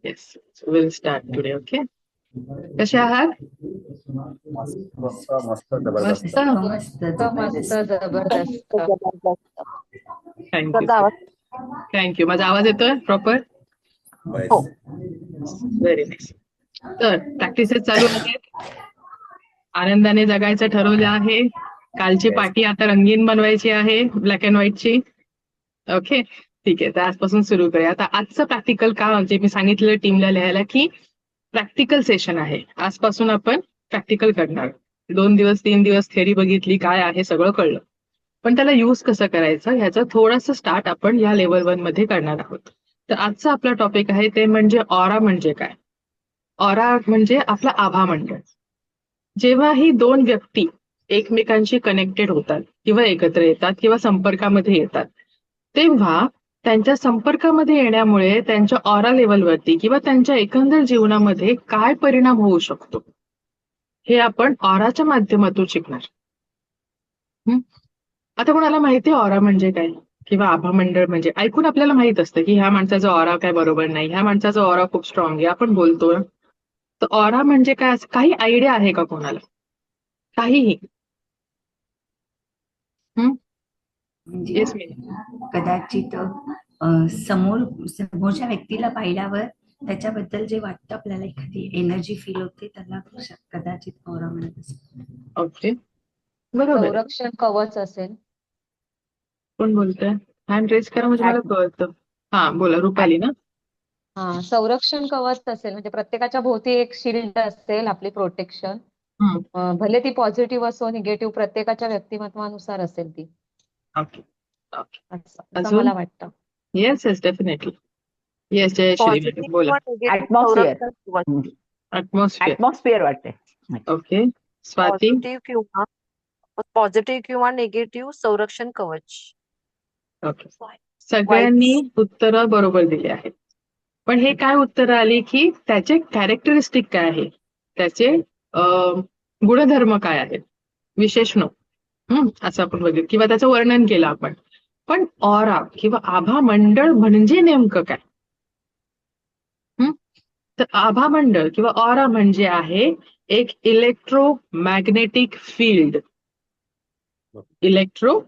Yes, will start today. Okay, कसे आहात? मस्त मस्त मस्त मस्त. जबरदस्त. मस्त मस्त जबरदस्त. जबरदस्त. थँक्यू माझा आवाज थँक्यू. माझा आवाज येतोय प्रॉपर? बस. Very nice. तर प्रॅक्टिसेस चालू आहेत. आनंदाने जगायचं ठरवलं आहे. कालची Yes. पार्टी आता रंगीन बनवायची आहे, ब्लॅक अँड व्हाईटची. ओके, ठीक आहे. तर आजपासून सुरू करूया. आता आजचं प्रॅक्टिकल का, म्हणजे मी सांगितलं टीमला लिहायला की प्रॅक्टिकल सेशन आहे. आजपासून आपण प्रॅक्टिकल करणार. 2 दिवस 3 दिवस थेअरी बघितली, काय आहे सगळं कळलं, पण त्याला यूज कसं करायचं ह्याचा थोडासा स्टार्ट आपण या लेवल 1 मध्ये करणार आहोत. तर आजचा आपला टॉपिक आहे ते म्हणजे ऑरा म्हणजे काय. ऑरा म्हणजे आपला आभा मंडळ. जेव्हा ही 2 व्यक्ती एकमेकांशी कनेक्टेड होतात किंवा एकत्र येतात किंवा संपर्कामध्ये येतात, तेव्हा त्यांच्या संपर्कामध्ये येण्यामुळे त्यांच्या ऑरा लेवलवरती किंवा त्यांच्या एकंदर जीवनामध्ये काय परिणाम होऊ शकतो, हे आपण ऑराच्या माध्यमातून शिकणार. आता कोणाला माहिती आहे ऑरा म्हणजे काय किंवा आभा मंडळ म्हणजे? ऐकून आपल्याला माहित असतं की ह्या माणसाचा ऑरा काय बरोबर नाही, ह्या माणसाचा ऑरा खूप स्ट्रॉंग आहे, आपण बोलतो. तर ऑरा म्हणजे काय, असं काही आयडिया आहे का कोणाला? काहीही? म्हणजे येस मी. कदाचित समोरच्या व्यक्तीला पाहिल्यावर त्याच्याबद्दल जे वाटतं आपल्याला, एखादी एनर्जी फील होते, त्याला कदाचित ऑरा म्हणत असेल. ओके, बरोबर. संरक्षण कवच असेल. कोण बोलतंय? हँड रेज करा म्हणजे मला कळतं. हा बोला, रुपाली ना? हा, संरक्षण कवच असेल म्हणजे प्रत्येकाच्या भोवती एक शिल्ड असेल, आपली प्रोटेक्शन. भले ती पॉझिटिव्ह असो निगेटिव्ह, प्रत्येकाच्या व्यक्तिमत्वानुसार असेल ती. Okay okay. असं मला वाटतं. Yes yes, definitely. Yes, Jayashree madam बोला. ऍटमॉस्फिअर वाटते. ओके, स्वाती. पॉझिटिव्ह किंवा निगेटिव्ह संरक्षण कवच. ओके, सगळ्यांनी उत्तरं बरोबर दिली आहेत. पण हे काय उत्तरं आली की त्याचे कॅरेक्टरिस्टिक काय आहे, त्याचे गुणधर्म काय आहेत, विशेषण असं आपण बघितलं किंवा त्याचं वर्णन केलं आपण. पण ऑरा किंवा आभा मंडळ म्हणजे नेमकं काय? तर आभा मंडळ किंवा ऑरा म्हणजे आहे एक इलेक्ट्रोमॅग्नेटिक फील्ड. इलेक्ट्रो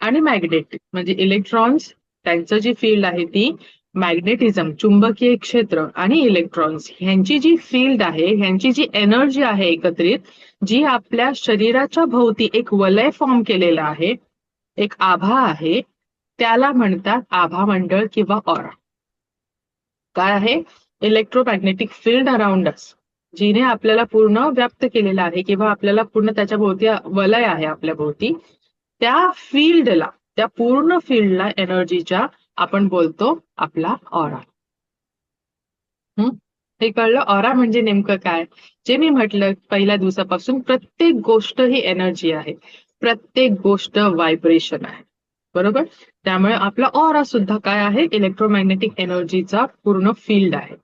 आणि मॅग्नेटिक म्हणजे इलेक्ट्रॉन्स, त्यांचं जी फील्ड आहे ती मॅग्नेटिझम, चुंबकीय क्षेत्र, आणि इलेक्ट्रॉन्स ह्यांची जी फील्ड आहे, ह्यांची जी एनर्जी आहे एकत्रित, जी आपल्या शरीराच्या भोवती एक वलय फॉर्म केलेला आहे, एक आभा आहे, त्याला म्हणतात आभा मंडळ किंवा ऑरा. काय आहे? इलेक्ट्रोमॅग्नेटिक फील्ड अराउंड अस, जिने आपल्याला पूर्ण व्याप्त केलेला आहे किंवा आपल्याला पूर्ण त्याच्या भोवती वलय आहे आपल्या भोवती, त्या फील्डला, त्या पूर्ण फील्डला एनर्जीच्या आपण बोलतो आपला ऑरा. हे कळलं? ऑरा म्हणजे नेमकं काय? जे मी म्हटलं पहिल्या दिवसापासून, प्रत्येक गोष्ट ही एनर्जी आहे, प्रत्येक गोष्ट व्हायब्रेशन आहे, बरोबर? त्यामुळे आपला ऑरा सुद्धा काय आहे? इलेक्ट्रोमॅग्नेटिक एनर्जीचा पूर्ण फील्ड आहे.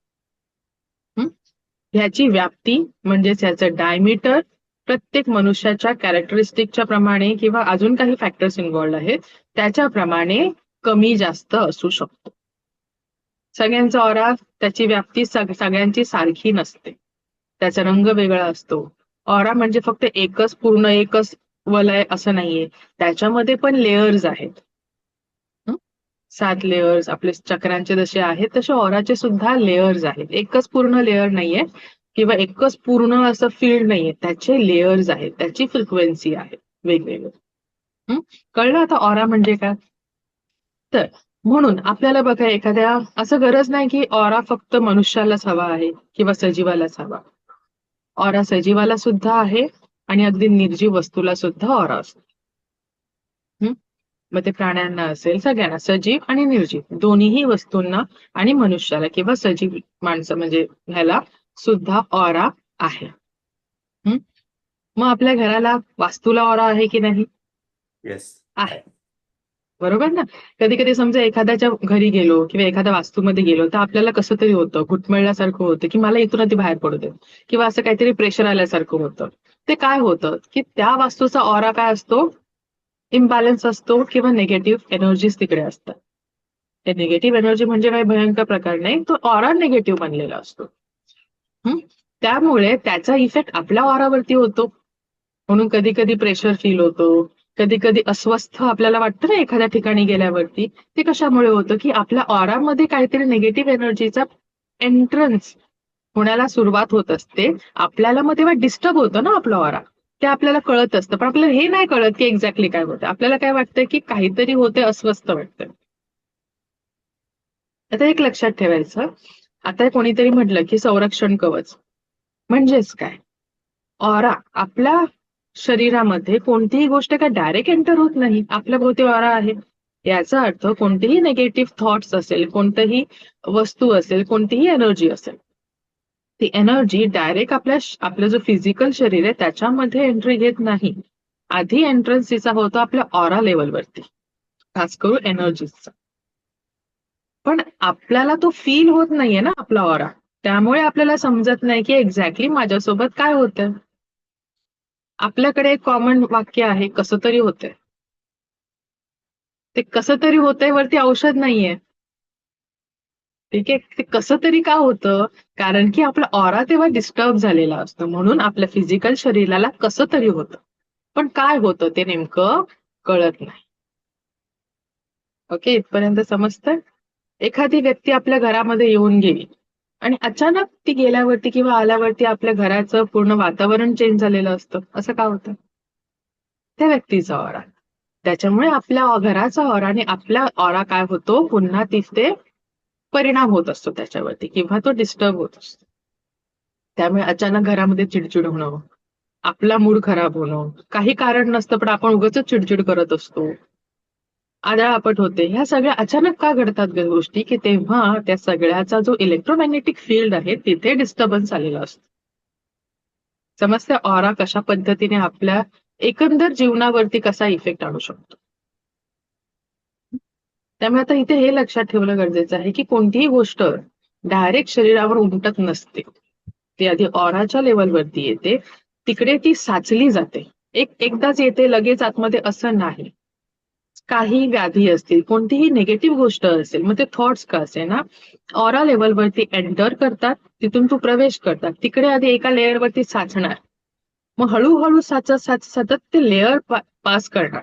ह्याची व्याप्ती म्हणजेच ह्याचं डायमीटर प्रत्येक मनुष्याच्या कॅरेक्टरिस्टिकच्या प्रमाणे किंवा अजून काही फॅक्टर्स इन्व्हॉल्ड आहेत त्याच्याप्रमाणे कमी जास्त असू शकतो. सगळ्यांचा ऑरा, त्याची व्याप्ती सगळ्यांची सारखी नसते, त्याचा रंग वेगळा असतो. ऑरा म्हणजे फक्त एकच पूर्ण एकच वलय असं नाहीये, त्याच्यामध्ये पण लेयर्स आहेत. 7 लेयर्स आपले चक्रांचे जसे आहेत तसे ऑराचे सुद्धा लेयर्स आहेत. एकच पूर्ण लेयर नाहीये किंवा एकच पूर्ण असं फील्ड नाहीये, त्याचे लेयर्स आहेत, त्याची फ्रिक्वेन्सी आहे वेगवेगळे. कळलं आता ऑरा म्हणजे काय? तर म्हणून आपल्याला बघा, एखाद्या असं गरज नाही की ऑरा फक्त मनुष्यालाच हवा आहे किंवा सजीवालाच हवा. ऑरा सजीवाला सुद्धा आहे आणि अगदी निर्जीव वस्तूला सुद्धा ऑरा असतो. मग ते प्राण्यांना असेल, सगळ्यांना, सजीव आणि निर्जीव दोन्हीही वस्तूंना आणि मनुष्याला किंवा सजीव माणसं म्हणजे ह्याला सुद्धा ऑरा आहे. मग आपल्या घराला, वास्तूला ऑरा आहे की नाही? येस आहे, बरोबर ना? कधी कधी समजा एखाद्याच्या घरी गेलो किंवा एखाद्या वास्तूमध्ये गेलो तर आपल्याला कसं तरी होतं, घुटमळल्यासारखं होतं की मला इथून आधी बाहेर पडू दे, किंवा असं काहीतरी प्रेशर आल्यासारखं होतं. ते काय होतं की त्या वास्तूचा ऑरा काय असतो? इम्बॅलन्स असतो किंवा निगेटिव्ह एनर्जीज तिकडे असतात. निगेटिव्ह एनर्जी म्हणजे काही भयंकर प्रकार नाही, तो ऑरा निगेटिव्ह बनलेला असतो. त्यामुळे त्याचा इफेक्ट आपल्या ऑरावरती होतो. म्हणून कधी कधी प्रेशर फील होतो, कधी कधी अस्वस्थ आपल्याला वाटतं ना एखाद्या ठिकाणी गेल्यावरती. ते कशामुळे होतं की आपल्या ऑरामध्ये काहीतरी निगेटिव्ह एनर्जीचा एंट्रन्स होण्याला सुरुवात होत असते. आपल्याला मग तेव्हा डिस्टर्ब होतं ना आपलं ऑरा, ते आपल्याला कळत असतं. पण आपल्याला हे नाही कळत की एक्झॅक्टली काय होतं. आपल्याला काय वाटतंय की काहीतरी होते, अस्वस्थ वाटतंय. आता एक लक्षात ठेवायचं, आता कोणीतरी म्हटलं की संरक्षण कवच म्हणजेच काय. ऑरा आपल्या शरीरामध्ये कोणतीही गोष्ट काय डायरेक्ट एंटर होत नाही, आपल्या भोवती ऑरा आहे. याचा अर्थ कोणतेही निगेटिव्ह थॉट्स असेल, कोणतीही वस्तू असेल, कोणतीही एनर्जी असेल, ती एनर्जी डायरेक्ट आपलं जो फिजिकल शरीर आहे त्याच्यामध्ये एंट्री घेत नाही. आधी एंट्रन्स तिचा होतो आपल्या ऑरा लेवलवरती, खास करून एनर्जीचा. पण आपल्याला तो फील होत नाहीये ना आपला ऑरा, त्यामुळे आपल्याला समजत नाही की एक्झॅक्टली माझ्यासोबत काय होतंय. आपल्याकडे एक कॉमन वाक्य आहे, कसं तरी होतंय. ते कसं तरी होतंय वरती औषध नाहीये. ठीक आहे, ते कसं तरी का होतं, कारण की आपला ऑरा तेव्हा डिस्टर्ब झालेला असतो, म्हणून आपल्या फिजिकल शरीराला कसं तरी होतं. पण काय होतं ते नेमकं कळत नाही. ओके, इथपर्यंत समजतंय. एखादी व्यक्ती आपल्या घरामध्ये येऊन गेली आणि अचानक ती गेल्यावरती किंवा आल्यावरती आपल्या घराचं पूर्ण वातावरण चेंज झालेलं असतं. असं का होतं? त्या व्यक्तीचा ऑरा, त्याच्यामुळे आपल्या घराचा ऑरा आणि आपला ऑरा काय होतो, पुन्हा तिथे परिणाम होत असतो त्याच्यावरती, किंवा तो डिस्टर्ब होत असतो. त्यामुळे अचानक घरामध्ये चिडचिड होणं, आपला मूड खराब होणं, काही कारण नसतं पण आपण उगाच चिडचिड करत असतो, आदळआपट होते, ह्या सगळ्या अचानक का घडतात गोष्टी, की तेव्हा त्या सगळ्याचा जो इलेक्ट्रोमॅग्नेटिक फील्ड आहे तिथे डिस्टर्बन्स आलेला असतो. समजते ऑरा कशा पद्धतीने आपल्या एकंदर जीवनावरती कसा इफेक्ट आणू शकतो. त्यामुळे आता इथे हे लक्षात ठेवणं गरजेचं आहे की कोणतीही गोष्ट डायरेक्ट शरीरावर उमटत नसते. ती आधी ऑराच्या लेवलवरती येते, तिकडे ती साचली जाते. एकदाच येते लगेच आतमध्ये असं नाही. काही व्याधी असतील, कोणतीही निगेटिव्ह गोष्ट असेल, मग ते थॉट्स का असे ना, ऑरा लेवलवरती एंटर करतात, तिथून तू प्रवेश करतात, तिकडे आधी एका लेअरवरती साचणार, मग हळूहळू सतत ते लेअर पास करणार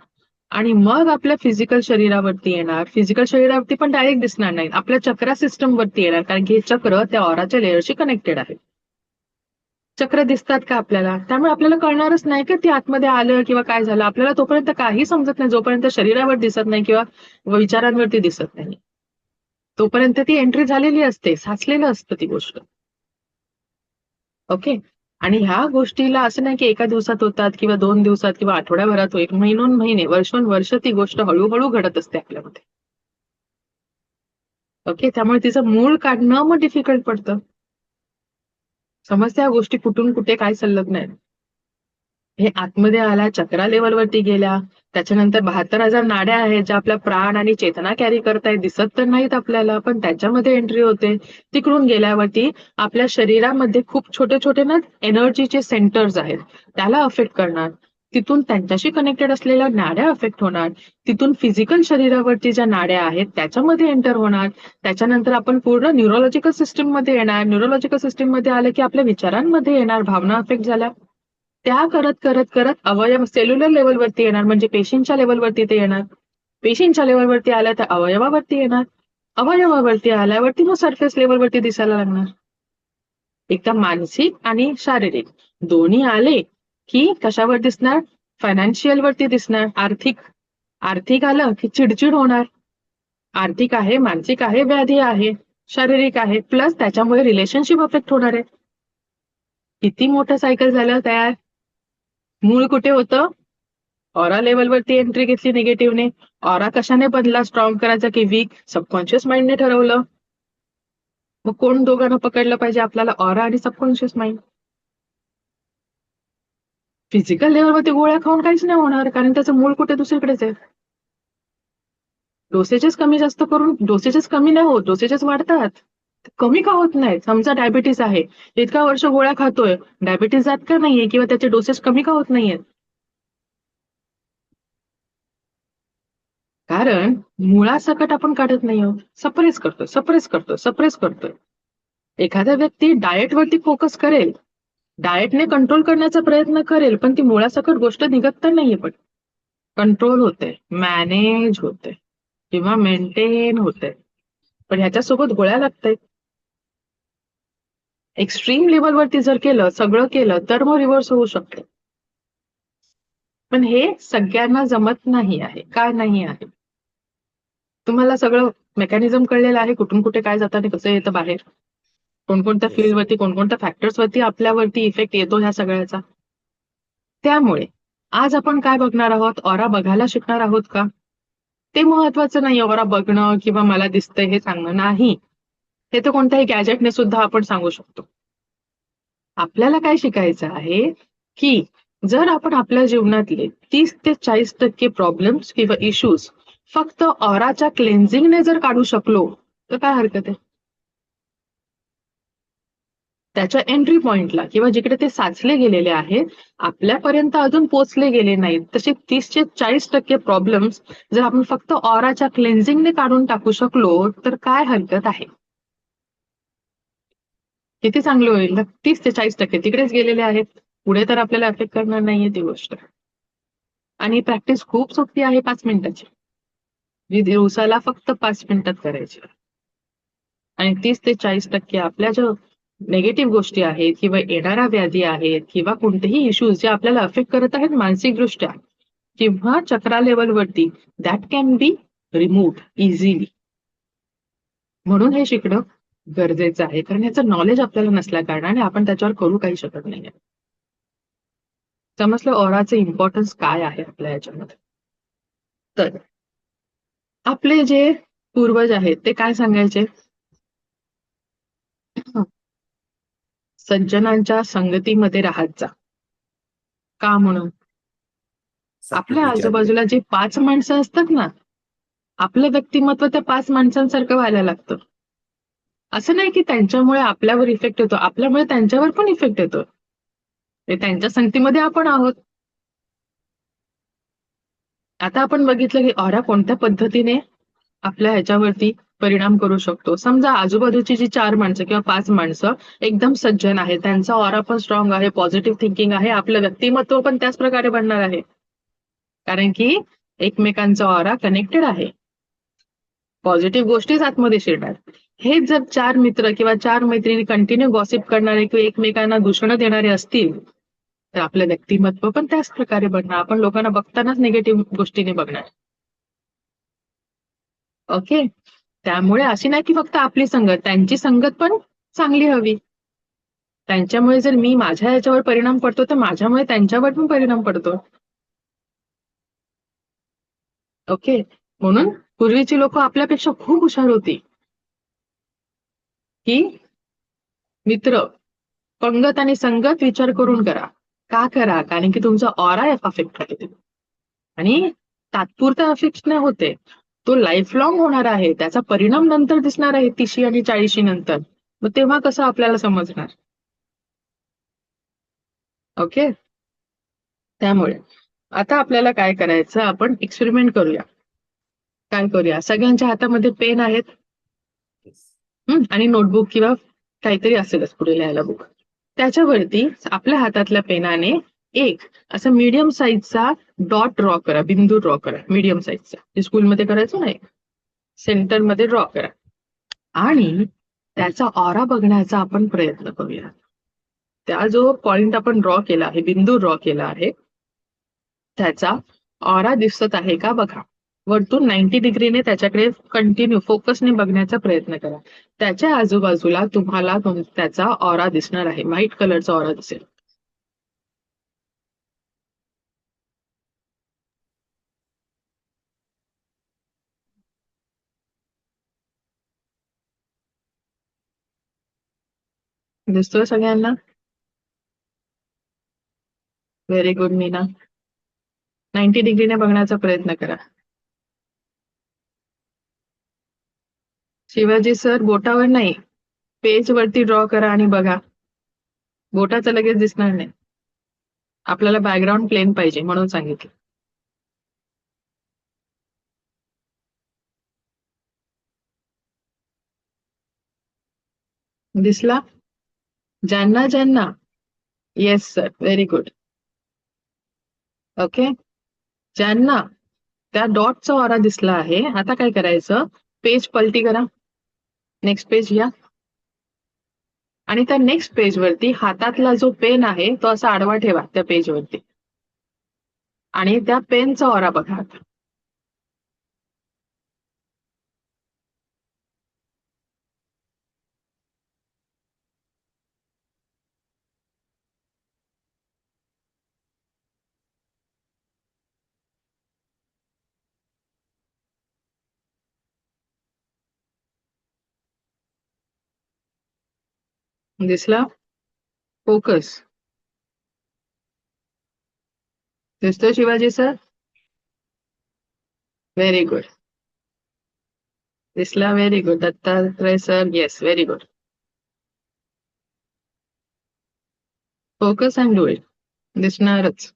आणि मग आपल्या फिजिकल शरीरावरती येणार. फिजिकल शरीरावरती पण डायरेक्ट दिसणार नाही, आपल्या चक्रा सिस्टम वरती येणार, कारण की हे चक्र त्या ऑराच्या लेअरशी कनेक्टेड आहे. चक्र दिसतात का आपल्याला, त्यामुळे आपल्याला कळणारच नाही का ते आतमध्ये आलं किंवा काय झालं. आपल्याला तोपर्यंत काही समजत नाही जोपर्यंत शरीरावर दिसत नाही किंवा विचारांवरती दिसत नाही. तोपर्यंत ती एंट्री झालेली असते, साचलेलं असतं ती गोष्ट. ओके, आणि ह्या गोष्टीला असं नाही की एका दिवसात होतात किंवा 2 दिवसात किंवा आठवड्याभरात, एक महिने वर्ष ती गोष्ट हळूहळू घडत असते आपल्यामध्ये. ओके, त्यामुळे तिचं मूळ काढणं मग डिफिकल्ट पडतं. समजत्या गोष्टी कुठून कुठे काय संलग्न आहेत. हे आतमध्ये आल्या, चक्रा लेवलवरती गेल्या, त्याच्यानंतर 72,000 नाड्या आहेत ज्या आपल्या प्राण आणि चेतना कॅरी करतायत, दिसत तर नाहीत आपल्याला, पण त्याच्यामध्ये एंट्री होते. तिकडून गेल्यावरती आपल्या शरीरामध्ये खूप छोटे छोटे ना एनर्जीचे सेंटर्स आहेत, त्याला अफेक्ट करणार. तिथून त्यांच्याशी कनेक्टेड असलेल्या नाड्या अफेक्ट होणार, तिथून फिजिकल शरीरावरती ज्या नाड्या आहेत त्याच्यामध्ये एंटर होणार. त्याच्यानंतर आपण पूर्ण न्यूरोलॉजिकल सिस्टीम मध्ये येणार. न्यूरोलॉजिकल सिस्टीम मध्ये आलं की आपल्या विचारांमध्ये येणार, भावना अफेक्ट झाल्या, त्या करत करत करत अवयव सेल्युलर लेवलवरती येणार, म्हणजे पेशींच्या लेवलवरती ते येणार. पेशींच्या लेवलवरती आल्या तर अवयवावरती येणार. अवयवावरती आल्यावरती मग सरफेस लेवलवरती दिसायला लागणार. एकदा मानसिक आणि शारीरिक दोन्ही आले की कशावर दिसणार, फायनान्शियल वरती दिसणार. आर्थिक आलं की चिडचिड होणार. आर्थिक आहे, मानसिक आहे, व्याधी आहे, शारीरिक आहे, प्लस त्याच्यामुळे रिलेशनशिप अफेक्ट होणार आहे. किती मोठं सायकल झालं तयार. मूळ कुठे होतं, ऑरा लेवलवरती एंट्री घेतली निगेटिव्हने. ऑरा कशाने बदला, स्ट्रॉंग करायचा की वीक, सबकॉन्शियस माइंडने ठरवलं. मग कोण दोघांना पकडलं पाहिजे आपल्याला, ऑरा आणि सबकॉन्शियस माइंड. फिजिकल लेवलवरती गोळ्या खाऊन काहीच नाही होणार, कारण त्याचं मूळ कुठे दुसरीकडेच आहे. डोसेजेस कमी जास्त करून, डोसेजेस कमी नाही होत, डोसेजेस वाढतात. कमी का होत नाहीत. समजा डायबिटीस आहे, इतका वर्ष गोळ्या खातोय, डायबिटीस जात का नाहीये किंवा त्याचे डोसेस कमी का होत नाहीयेत. कारण मुळासकट आपण काढत नाही आहोत, सप्रेस करतोय. एखादा व्यक्ती डाएटवरती फोकस करेल, डाएटने कंट्रोल करण्याचा प्रयत्न करेल, पण ती मुळासकट गोष्ट निघत तर नाहीये, पण कंट्रोल होते, मॅनेज होते किंवा मेंटेन होते, पण ह्याच्यासोबत गोळ्या लागतायत. एक्स्ट्रीम लेवलवरती जर केलं, सगळं केलं, तर मग रिव्हर्स होऊ शकते. पण हे सगळ्यांना जमत नाही आहे. काय नाही आहे? तुम्हाला सगळं मेकॅनिझम कळलेलं आहे, कुठून कुठे काय जातं आणि कसं येतं बाहेर, कोणकोणत्या Yes. फील्डवरती, कोणकोणत्या फॅक्टर्सवरती आपल्यावरती इफेक्ट येतो ह्या सगळ्याचा. त्यामुळे आज आपण काय बघणार आहोत? ऑरा बघायला शिकणार आहोत का? ते महत्वाचं नाही, ऑरा बघणं किंवा मला दिसतंय हे सांगणं नाही. हे तर कोणत्याही गॅजेटने सुद्धा आपण सांगू शकतो. आपल्याला काय शिकायचं आहे की जर आपण आपल्या जीवनातले 30 ते 40% प्रॉब्लेम्स किंवा इश्यूज फक्त ऑराच्या क्लेन्झिंगने जर काढू शकलो तर काय हरकत आहे? त्याच्या एंट्री पॉइंटला किंवा जिकडे ते साचले गेलेले आहेत, आपल्यापर्यंत अजून पोचले गेले नाहीत, तसे 30 ते 40% प्रॉब्लेम्स जर आपण फक्त ऑराच्या क्लेन्झिंगने काढून टाकू शकलो तर काय हरकत आहे? किती चांगलं होईल ना. 30 ते 40% तिकडेच गेलेले आहेत, पुढे तर आपल्याला अफेक्ट करणार नाहीये ती गोष्ट. आणि प्रॅक्टिस खूप सोपी आहे, 5 मिनिटाची, जी दिवसाला फक्त 5 मिनिटात करायची. आणि 30 ते 40% आपल्या ज्या निगेटिव्ह गोष्टी आहेत किंवा येणाऱ्या व्याधी आहेत किंवा कोणतेही इश्यूज जे आपल्याला अफेक्ट करत आहेत मानसिकदृष्ट्या किंवा चक्रा लेवलवरती, that can be remove easily. म्हणून हे शिकणं गरजेचं आहे, कारण याचं नॉलेज आपल्याला नसल्या कारणाने आपण त्याच्यावर करू काही शकत नाही. समजलं ऑराचे इम्पॉर्टन्स काय आहे आपल्या याच्यामध्ये. तर आपले जे पूर्वज आहेत ते काय सांगायचे? सज्जनांच्या संगतीमध्ये राहत जा. का म्हणून? आपल्या सतत विचार आजूबाजूला जे 5 माणसं असतात ना, आपलं व्यक्तिमत्व त्या 5 माणसांसारखं व्हायला लागतं. असं नाही की त्यांच्यामुळे आपल्यावर इफेक्ट येतो, आपल्यामुळे त्यांच्यावर पण इफेक्ट येतो. ते त्यांच्या संगतीमध्ये आपण आहोत. आता आपण बघितलं की ऑरा कोणत्या पद्धतीने आपल्या ह्याच्यावरती परिणाम करू शकतो. समजा आजूबाजूची जी 4 माणसं किंवा 5 माणसं एकदम सज्जन आहे, त्यांचा ऑरा पण स्ट्रॉंग आहे, पॉझिटिव्ह थिंकिंग आहे, आपलं व्यक्तिमत्व पण त्याच प्रकारे बनणार आहे, कारण की एकमेकांचा ऑरा कनेक्टेड आहे, पॉझिटिव्ह गोष्टीच आतमध्ये शिरणार. हेच जर 4 मित्र किंवा 4 मैत्रिणी कंटिन्यू गॉसिप करणारे किंवा एकमेकांना दूषणं देणारे असतील तर आपलं व्यक्तिमत्व पण त्याच प्रकारे बनणार. आपण लोकांना बघतानाच निगेटिव्ह गोष्टीने बघणार. ओके. त्यामुळे अशी नाही की फक्त आपली संगत, त्यांची संगत पण चांगली हवी. त्यांच्यामुळे जर मी माझ्या याच्यावर परिणाम पडतो तर माझ्यामुळे त्यांच्यावर पण परिणाम पडतो. ओके. म्हणून पूर्वीची लोक आपल्यापेक्षा खूप हुशार होती की मित्र, पंगत आणि संगत विचार करून करा. का करा? कारण की तुमचा ऑरा अफेक्ट होते आणि तात्पुरता अफेक्ट नाही होते, तो लाईफ लॉंग होणार आहे, त्याचा परिणाम नंतर दिसणार आहे 30 आणि 40 नंतर. मग तेव्हा कसं आपल्याला समजणार? ओके. त्यामुळे आता आपल्याला काय करायचं, आपण एक्सपेरिमेंट करूया. काय करूया? सगळ्यांच्या हातामध्ये पेन आहेत आणि नोटबुक किंवा काहीतरी असेलच पुढे लिहायला बुक. त्याच्यावरती आपल्या हातातल्या पेनाने एक असं मीडियम साईजचा डॉट ड्रॉ करा, बिंदू ड्रॉ करा, मीडियम साईजचा, जे स्कूलमध्ये करायचो नाही, सेंटरमध्ये ड्रॉ करा आणि त्याचा ऑरा बघण्याचा आपण प्रयत्न करूया. त्या जो पॉइंट आपण ड्रॉ केला आहे, बिंदू ड्रॉ केला आहे, त्याचा ऑरा दिसत आहे का बघा. वरतून 90 डिग्रीने त्याच्याकडे कंटिन्यू फोकसने बघण्याचा प्रयत्न करा. त्याच्या आजूबाजूला तुम्हाला त्याचा ऑरा दिसणार आहे, व्हाईट कलरचा ऑरा दिसेल. दिसतोय सगळ्यांना? Very good Meena. 90 डिग्रीने बघण्याचा प्रयत्न करा. शिवाजी सर, बोटावर नाही, पेज वरती ड्रॉ करा आणि बघा. बोटाचं लगेच दिसणार नाही, आपल्याला बॅकग्राऊंड प्लेन पाहिजे म्हणून सांगितलं. दिसला? ज्यांना ज्यांना yes sir, very good. Okay, ज्यांना त्या डॉटचा ऑरा दिसला आहे, आता काय करायचं, पेज पलटी करा, नेक्स्ट पेज या, आणि त्या नेक्स्ट पेजवरती हातातला जो पेन आहे तो असा आडवा ठेवा त्या पेजवरती, आणि त्या पेनचा ऑरा बघा आता. दिसला? फोकस दिसतो शिवाजी सर? Very good. दिसला? Very good. Dattatray sir, yes, very good. Focus and do it. दिसणारच.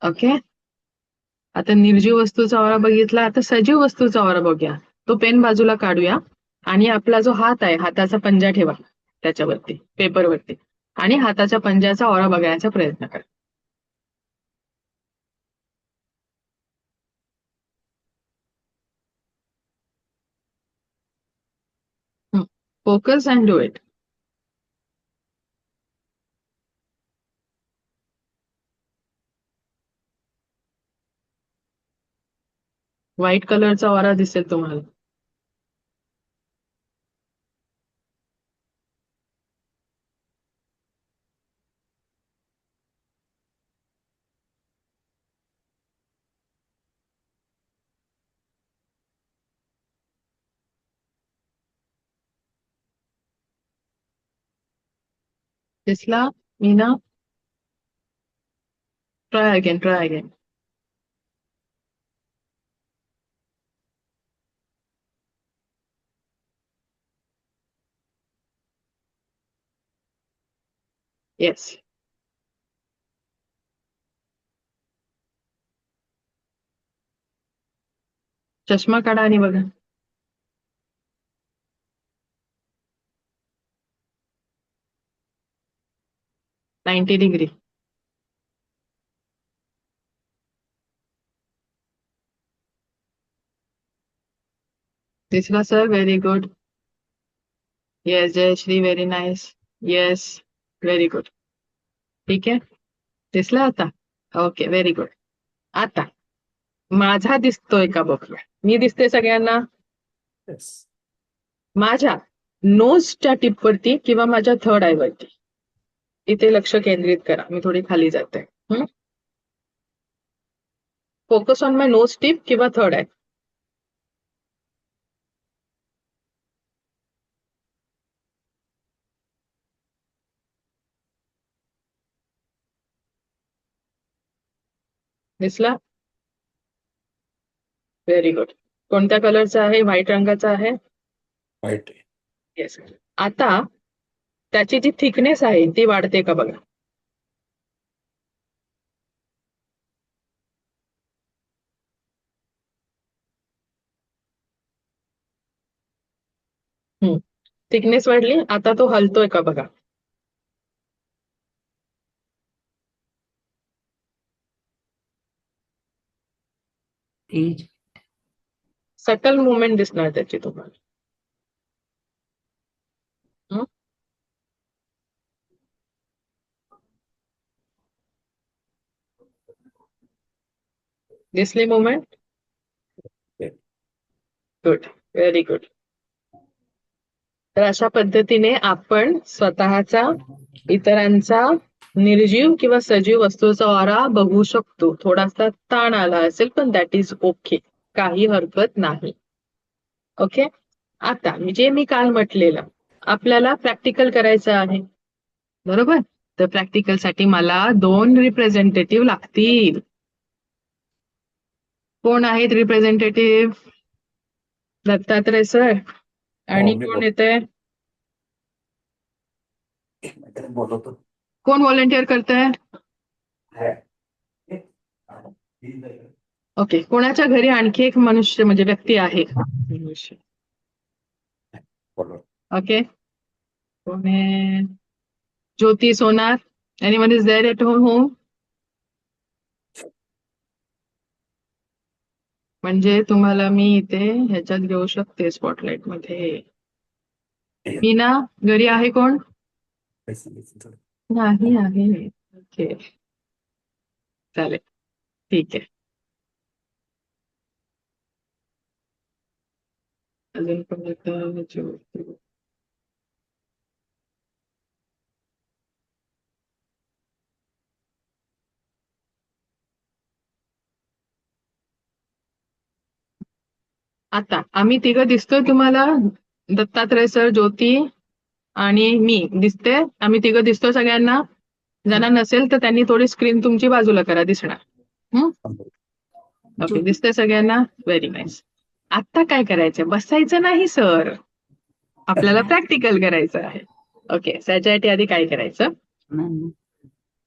ओके, आता निर्जीव वस्तूचा ऑरा बघितला, आता सजीव वस्तूचा ऑरा बघूया. तो पेन बाजूला काढूया आणि आपला जो हात आहे, हाताचा पंजा ठेवा त्याच्यावरती, पेपरवरती, आणि हाताच्या पंजाचा ऑरा बघायचा प्रयत्न करा. Focus and do it. White कलरचा ऑरा दिसेल तुम्हाला. दिसला Meena? Try again, try again. Yes. चष्मा काढा आणि बघा. $90 डिग्री. दिसला sir? Very good. Yes Jayashree, very nice. Yes, very good. ठीक आहे, दिसला आता? Okay, very good. आता माझा दिसतोय का बघूया. मी दिसते सगळ्यांना? येस. माझ्या नोजच्या टिपवरती किंवा माझ्या थर्ड आय वरती इथे लक्ष केंद्रित करा. मी थोडी खाली जाते. Focus on my knows tip किंवा थर्ड आय. दिसला? Very good. कोणत्या कलरचा आहे? व्हाईट रंगाचा आहे. वाईट. येस. आता त्याची जी थिकनेस आहे ती वाढते का बघा. थिकनेस वाढली. आता तो हलतोय का बघा. तेज सटल मुवमेंट दिसणार त्याची तुम्हाला. दिसली मुवमेंट? Good, very good. तर अशा पद्धतीने आपण स्वतःचा, इतरांचा, निर्जीव किंवा सजीव वस्तूचा ऑरा बघू शकतो. थोडासा ताण आला असेल पण दॅट इज ओके, काही हरकत नाही. ओके, आता जे मी काल म्हटलेलं आपल्याला प्रॅक्टिकल करायचं आहे, बरोबर? तर प्रॅक्टिकल साठी मला 2 रिप्रेझेंटेटिव्ह लागतील. कोण आहेत रिप्रेझेंटेटिव्ह? दत्तात्रय सर आणि मी कोण येते? बोलवतो. कोण व्हॉलेंटिअर करतंय? ओके, कोणाच्या घरी आणखी एक मनुष्य म्हणजे व्यक्ती आहे? बोलवतो. Okay. Pune Jyoti Sonar. Anyone is there at home? म्हणजे तुम्हाला मी इथे ह्याच्यात घेऊ शकते स्पॉटलाइट मध्ये. मीना घरी आहे कोण? नाही आहे. ओके चालेल ठीक आहे. अजून पण एकदा ज्योती. आता आम्ही तिघं दिसतोय तुम्हाला? दत्तात्रय सर, ज्योती आणि मी दिसते? आम्ही तिघं दिसतोय सगळ्यांना? ज्यांना नसेल तर त्यांनी थोडी स्क्रीन तुमची बाजूला करा, दिसणार. ओके ज्योती. दिसतंय सगळ्यांना? Very nice. आता काय करायचं? बसायचं नाही सर, आपल्याला प्रॅक्टिकल करायचं आहे. ओके त्याच्यासाठी आधी काय करायचं?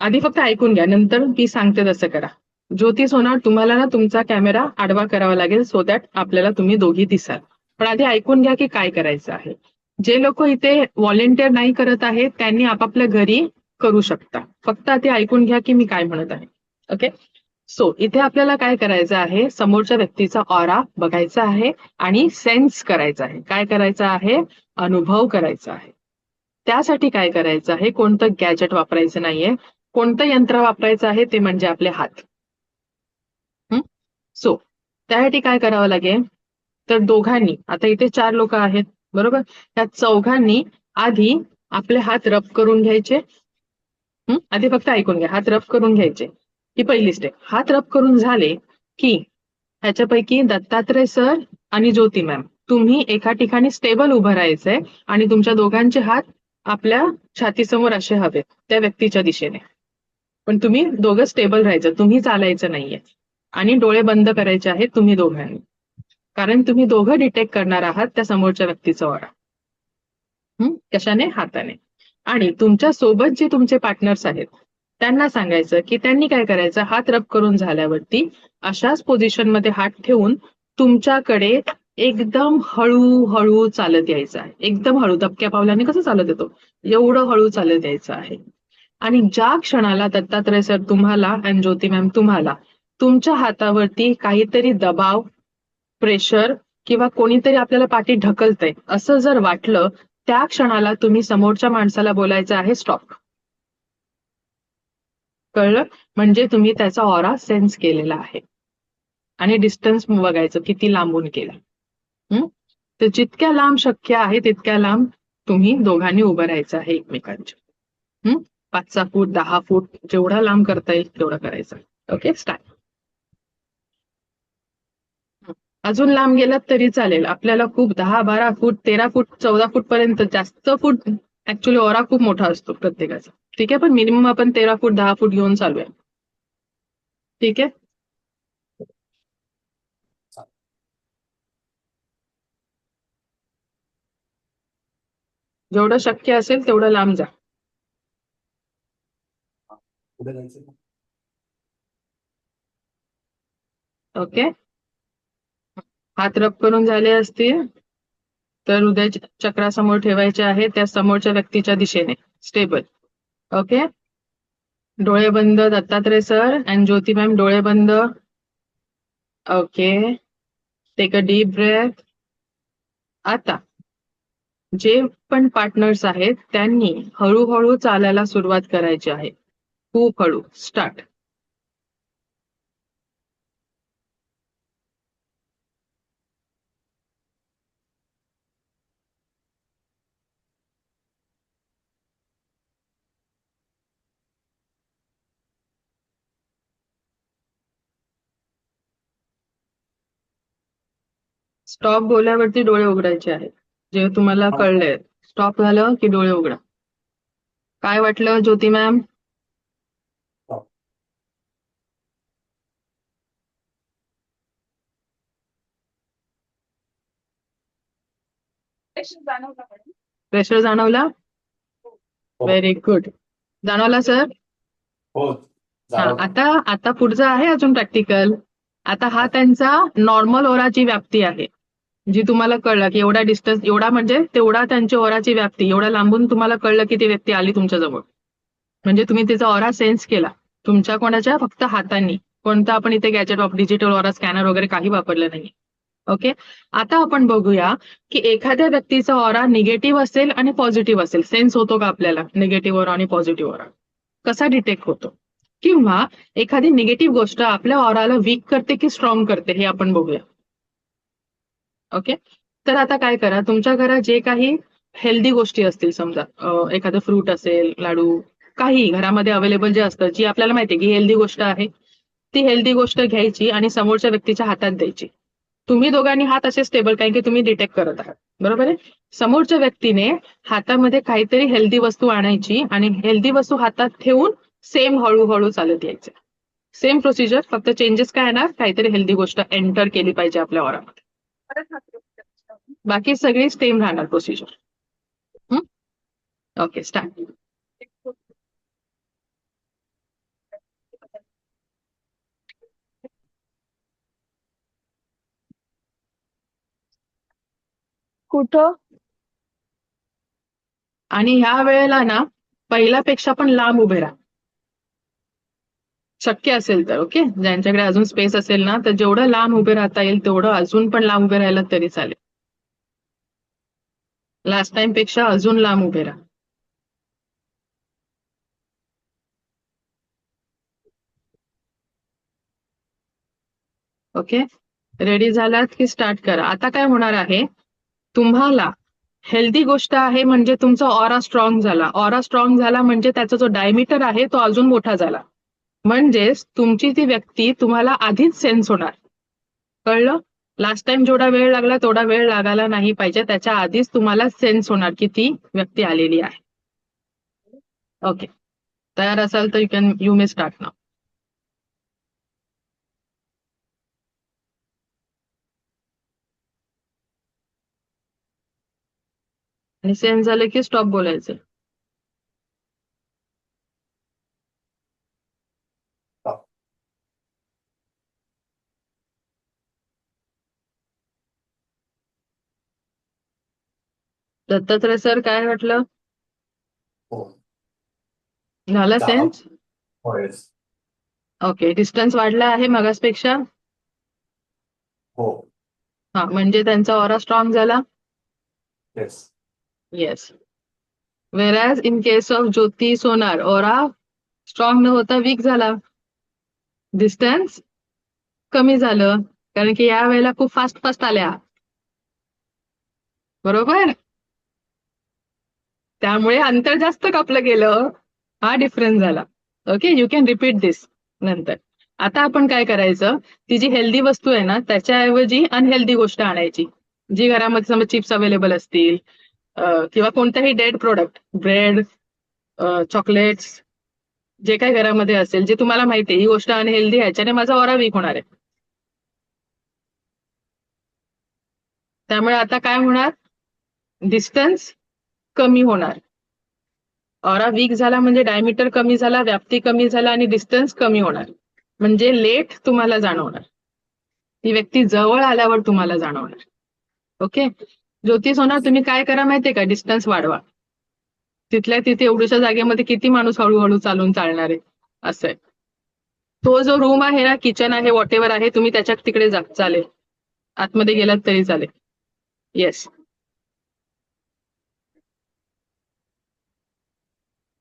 आधी फक्त ऐकून घ्या, नंतर मी सांगते तसं करा. ज्योती सोनार, तुम्हाला ना तुमचा कॅमेरा आडवा करावा लागेल सो दॅट आपल्याला तुम्ही दोघी दिसाल. पण आधी ऐकून घ्या की काय करायचं आहे. जे लोक इथे व्हॉलेंटिअर नाही करत आहेत त्यांनी आपापल्या घरी करू शकता. फक्त आधी ऐकून घ्या की मी काय म्हणत आहे. ओके सो इथे आपल्याला काय करायचं आहे? समोरच्या व्यक्तीचा ऑरा बघायचा आहे आणि सेन्स करायचा आहे. काय करायचं आहे? अनुभव करायचा आहे. त्यासाठी काय करायचं आहे? कोणतं गॅजेट वापरायचं नाहीये. कोणतं यंत्र वापरायचं आहे ते म्हणजे आपले हात. सो त्यासाठी काय करावं लागेल? तर दोघांनी, आता इथे 4 लोक आहेत बरोबर, त्या चौघांनी आधी आपले हात रब करून घ्यायचे. आधी फक्त ऐकून घ्या, हात रब करून घ्यायचे ही पहिली स्टेप. हात रब करून झाले की ह्याच्यापैकी दत्तात्रय सर आणि ज्योती मॅम तुम्ही एका ठिकाणी स्टेबल उभं राहायचंय आणि तुमच्या दोघांचे हात आपल्या छातीसमोर असे हवेत त्या व्यक्तीच्या दिशेने. पण तुम्ही दोघं स्टेबल राहायचं, तुम्ही चालायचं नाहीये. आणि डोळे बंद करायचे आहेत तुम्ही दोघांनी, कारण तुम्ही दोघं डिटेक्ट करणार आहात त्या समोरच्या व्यक्तीचा ऑरा. कशाने? हाताने. आणि तुमच्या सोबत जे तुमचे पार्टनर्स आहेत त्यांना सांगायचं की त्यांनी काय करायचं? हात रब करून झाल्यावरती अशाच पोझिशन मध्ये हात ठेवून तुमच्याकडे एकदम हळूहळू चालत यायचं आहे. एकदम हळू, दबक्या पावलाने कसं चालत येतो एवढं हळू चालत यायचं आहे. आणि ज्या क्षणाला दत्तात्रय सर तुम्हाला आणि ज्योती मॅम तुम्हाला तुमच्या हातावरती काहीतरी दबाव, प्रेशर किंवा कोणीतरी आपल्याला पाठी ढकलतंय असं जर वाटलं, त्या क्षणाला तुम्ही समोरच्या माणसाला बोलायचं आहे स्टॉप. कळलं? म्हणजे तुम्ही त्याचा ऑरा सेन्स केलेला आहे. आणि डिस्टन्स बघायचं किती लांबून केला. तर जितक्या लांब शक्य आहे तितक्या लांब तुम्ही दोघांनी उभं राहायचं आहे एकमेकांच्या. 5 फूट 10 फूट जेवढा लांब करता येईल तेवढं करायचं. Okay start. अजून लांब गेलात तरी चालेल, आपल्याला खूप 10-12 फूट 13 फूट 14 फूट पर्यंत, जास्त फूट ऍक्च्युली ऑरा खूप मोठा असतो प्रत्येकाचा. ठीक आहे, पण मिनिमम आपण 13 फूट 10 फूट घेऊन चालूया. ठीक आहे. जेवढं शक्य असेल तेवढं लांब जा. पुढे जायचं. ओके हात रब करून झाले असतील तर हृदय चक्रासमोर ठेवायचे आहे, त्या समोरच्या व्यक्तीच्या दिशेने स्टेबल. ओके डोळे बंद. Dattatray sir and Jyoti ma'am डोळे बंद. Okay take a deep breath. आता जे पण पार्टनर्स आहेत त्यांनी हळूहळू चालायला सुरुवात करायची आहे, खूप हळू. स्टार्ट. स्टॉप बोलल्यावरती डोळे उघडायचे आहेत, जे तुम्हाला कळलंय. स्टॉप झालं की डोळे उघडा. काय वाटलं ज्योती मॅम? प्रेशर जाणवला? Very good. जाणवला सर? हो हा आता पुढचं आहे अजून प्रॅक्टिकल. आता हा त्यांचा नॉर्मल ओराची व्याप्ती आहे. जी तुम्हाला कळलं की एवढा डिस्टन्स, एवढा म्हणजे तेवढा त्यांची ऑराची व्याप्ती, एवढा लांबून तुम्हाला कळलं की ती व्यक्ती आली तुमच्याजवळ, म्हणजे तुम्ही तिचा ऑरा सेन्स केला तुमच्या कोणाच्या फक्त हातांनी. कोणतं आपण इथे gadget of digital aura scanner वगैरे काही वापरलं नाही. ओके. आता आपण बघूया की एखाद्या व्यक्तीचा ऑरा निगेटिव्ह असेल आणि पॉझिटिव्ह असेल, सेन्स होतो का आपल्याला निगेटिव्ह ऑरा आणि पॉझिटिव्ह ऑरा, कसा डिटेक्ट होतो, किंवा एखादी निगेटिव्ह गोष्ट आपल्या ऑराला वीक करते की स्ट्रॉंग करते हे आपण बघूया. ओके. तर आता काय करा, तुमच्या घरात जे काही हेल्दी गोष्टी असतील, समजा एखादं फ्रूट असेल, लाडू, काही घरामध्ये अवेलेबल जे असतं, जी आपल्याला माहिती आहे की हेल्दी गोष्ट आहे, ती हेल्दी गोष्ट घ्यायची आणि समोरच्या व्यक्तीच्या हातात द्यायची. तुम्ही दोघांनी हात असे स्टेबल, कारण की तुम्ही डिटेक्ट करत आहात, बरोबर आहे. समोरच्या व्यक्तीने हातामध्ये काहीतरी हेल्दी वस्तू आणायची आणि हेल्दी वस्तू हातात ठेवून सेम हळूहळू चालत यायचं. सेम प्रोसिजर, फक्त चेंजेस काय येणार, काहीतरी हेल्दी गोष्ट एंटर केली पाहिजे आपल्या ऑरामध्ये. बाकी सगळी सेम राहणार प्रोसिजर. Okay, start. कुठं? आणि ह्या वेळेला ना पहिल्यापेक्षा पण लांब उभे राहा, शक्य असेल तर. ओके, ज्यांच्याकडे अजून स्पेस असेल ना, तर जेवढं लांब उभे राहता येईल तेवढं अजून पण लांब उभे राहिलं तरी चालेल. लास्ट टाइम पेक्षा अजून लांब उभे राहा. ओके, रेडी झालात की स्टार्ट करा. आता काय होणार आहे, तुम्हाला हेल्दी गोष्ट आहे म्हणजे तुमचा ऑरा स्ट्रॉंग झाला. ऑरा स्ट्रॉंग झाला म्हणजे त्याचा जो डायमीटर आहे तो अजून मोठा झाला. म्हणजेच तुमची ती व्यक्ती तुम्हाला आधीच सेन्स होणार. कळलं? लास्ट टाइम जेवढा वेळ लागला तेवढा वेळ लागायला नाही पाहिजे, त्याच्या आधीच तुम्हाला सेन्स होणार की ती व्यक्ती आलेली आहे. ओके, तयार असाल तर यू मे स्टार्ट नाव. आणि सेन्स झालं की स्टॉप बोलायचं. Stop. दत्तात्रय सर, काय वाटलं? हो. झालं जा- सेन्स? हो, yes. ओके, डिस्टन्स वाढला आहे मगासपेक्षा. हो, हा, म्हणजे त्यांचा ऑरा स्ट्रॉंग झाला. yes. Yes. Whereas in case of Jyoti Sonar, aura strong न होता वीक झाला, डिस्टन्स कमी झालं, कारण की या वेळेला खूप फास्ट फास्ट आल्या, बरोबर. त्यामुळे अंतर जास्त कापलं गेलं, हा डिफरन्स झाला. ओके, यू कॅन रिपीट दिस नंतर. आता आपण काय करायचं, ती जी हेल्दी वस्तू आहे ना त्याच्याऐवजी अनहेल्दी गोष्ट आणायची, जी घरामध्ये समजा चिप्स अवेलेबल असतील, किंवा कोणताही डेड प्रोडक्ट, ब्रेड, चॉकलेट्स, जे काही घरामध्ये असेल, जे तुम्हाला माहिती आहे ही गोष्ट अनहेल्दी आहे, याच्याने माझा ऑरा वीक होणार आहे. त्यामुळे आता काय होणार, डिस्टन्स कमी होणार. ऑरा वीक झाला म्हणजे डायमीटर कमी झाला, व्याप्ती कमी झाला आणि डिस्टन्स कमी होणार, म्हणजे लेट तुम्हाला जाणवणार, ती व्यक्ती जवळ आल्यावर तुम्हाला जाणवणार. ओके, ज्योती सोनार, तुम्ही काय करा माहितीये का, डिस्टन्स वाढवा. तिथल्या तिथे एवढ्याशा जागेमध्ये किती माणूस हळूहळू चालून चालणार आहे, असं आहे. तो जो रूम आहे ना, किचन आहे, वॉट एव्हर आहे, तुम्ही त्याच्या तिकडे जा, चालेल, आतमध्ये गेलात तरी चालेल. येस.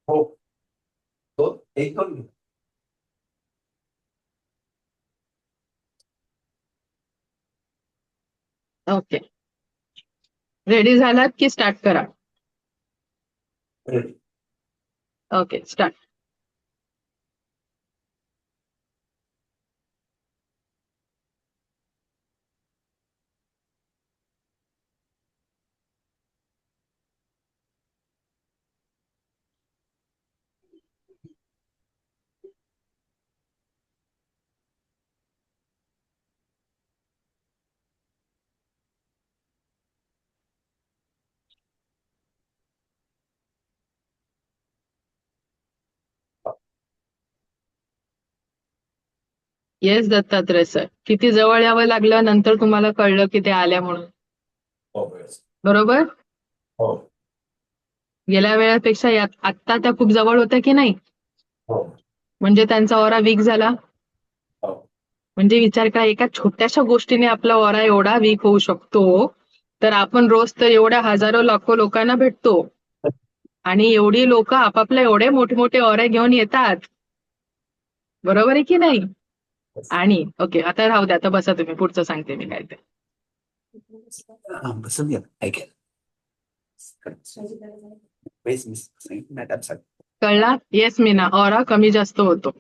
हो, तो एक पण ओके, रेडी झालात की स्टार्ट करा. ready. Okay, start. Yes Dattatray sir, किती जवळ यावं लागलं, नंतर तुम्हाला कळलं की ते आल्या म्हणून. हो yes. बरोबर? हो गेल्या वेळापेक्षा आत्ता त्या खूप जवळ होत्या की नाही? हो म्हणजे त्यांचा ऑरा वीक झाला. हो म्हणजे विचार करा, एका छोट्याशा गोष्टीने आपला ऑरा एवढा वीक होऊ शकतो. तर आपण रोज तर एवढ्या हजारो लाखो लोकांना भेटतो आणि एवढी लोक आपापल्या एवढे मोठे मोठे ऑरे घेऊन येतात. बरोबर आहे की नाही? yes. आणि ओके, आता राहू द्या, आता बसा तुम्ही, पुढचं सांगते मी काय ते. बसून घ्या ऐकेल Please, miss. मॅडम सांग कळला? येस मीना, ऑरा कमी जास्त होतो.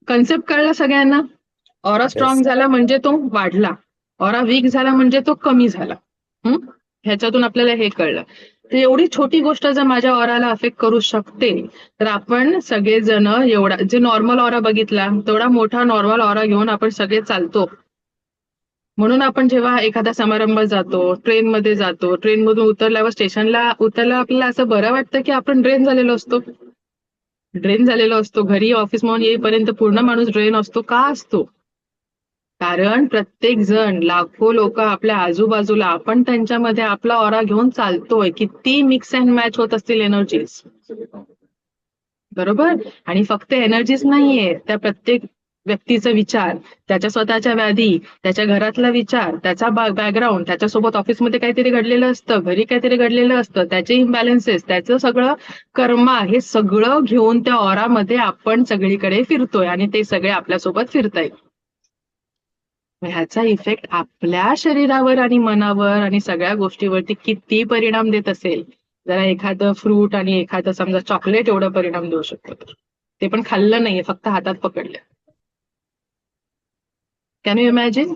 कन्सेप्ट कळला सगळ्यांना? ऑरा स्ट्रॉंग झाला म्हणजे तो वाढला, ऑरा वीक झाला म्हणजे तो कमी झाला. ह्याच्यातून आपल्याला हे कळलं. तर एवढी छोटी गोष्ट जर माझ्या ऑराला अफेक्ट करू शकते, तर आपण सगळेजण एवढा जे नॉर्मल ऑरा बघितला तेवढा मोठा नॉर्मल ऑरा घेऊन आपण सगळे चालतो. म्हणून आपण जेव्हा एखादा समारंभात जातो, ट्रेनमध्ये जातो, ट्रेनमधून उतरल्यावर स्टेशनला उतरल्यावर आपल्याला असं बरं वाटतं की आपण ड्रेन झालेलो असतो. घरी ऑफिस म्हणून येईपर्यंत पूर्ण माणूस ड्रेन असतो. का असतो? कारण प्रत्येक जण, लाखो लोक आपल्या आजूबाजूला, आपण त्यांच्यामध्ये आपला ऑरा घेऊन चालतोय. किती मिक्स अँड मॅच होत असतील एनर्जीज, बरोबर? आणि फक्त एनर्जीज नाहीये, त्या प्रत्येक व्यक्तीचा विचार, त्याच्या स्वतःच्या व्याधी, त्याच्या घरातला विचार, त्याचा बॅकग्राऊंड, त्याच्यासोबत ऑफिसमध्ये काहीतरी घडलेलं असतं, घरी काहीतरी घडलेलं असतं, त्याचे इम्बॅलन्सेस, त्याचं सगळं कर्मा, हे सगळं घेऊन त्या ऑरामध्ये आपण सगळीकडे फिरतोय आणि ते सगळे आपल्यासोबत फिरतायत. ह्याचा इफेक्ट आपल्या शरीरावर आणि मनावर आणि सगळ्या गोष्टीवरती किती परिणाम देत असेल. जरा एखादं फ्रूट आणि एखादं समजा चॉकलेट एवढा परिणाम देऊ शकतो, तर ते पण खाल्लं नाहीये, फक्त हातात पकडलं. Can you imagine?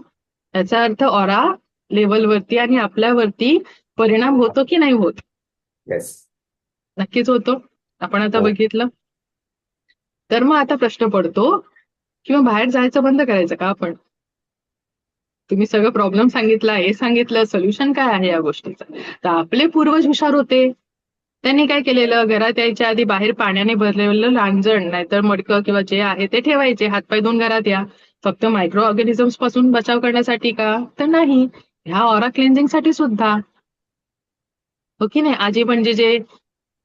याचा अर्थ ऑरा लेवलवरती आणि आपल्यावरती परिणाम होतो की नाही होत? येस नक्कीच होतो. आपण आता हो. बघितलं. तर मग आता प्रश्न पडतो, किंवा बाहेर जायचं बंद करायचं का आपण? तुम्ही सगळं प्रॉब्लेम सांगितला, हे सांगितलं, सोल्युशन काय आहे या गोष्टीचं? तर आपले पूर्वज हुशार होते. त्यांनी काय केलेलं, घरात यायच्या आधी बाहेर पाण्याने भरलेलं लांजण नाहीतर मडकं किंवा जे आहे ते ठेवायचे. हातपाय धुवून घरात या. फक्त मायक्रो ऑर्गॅनिझम्स पासून बचाव करण्यासाठी का? तर नाही, ह्या ऑरा क्लिन्झिंग साठी सुद्धा. हो की नाही? आजी म्हणजे जे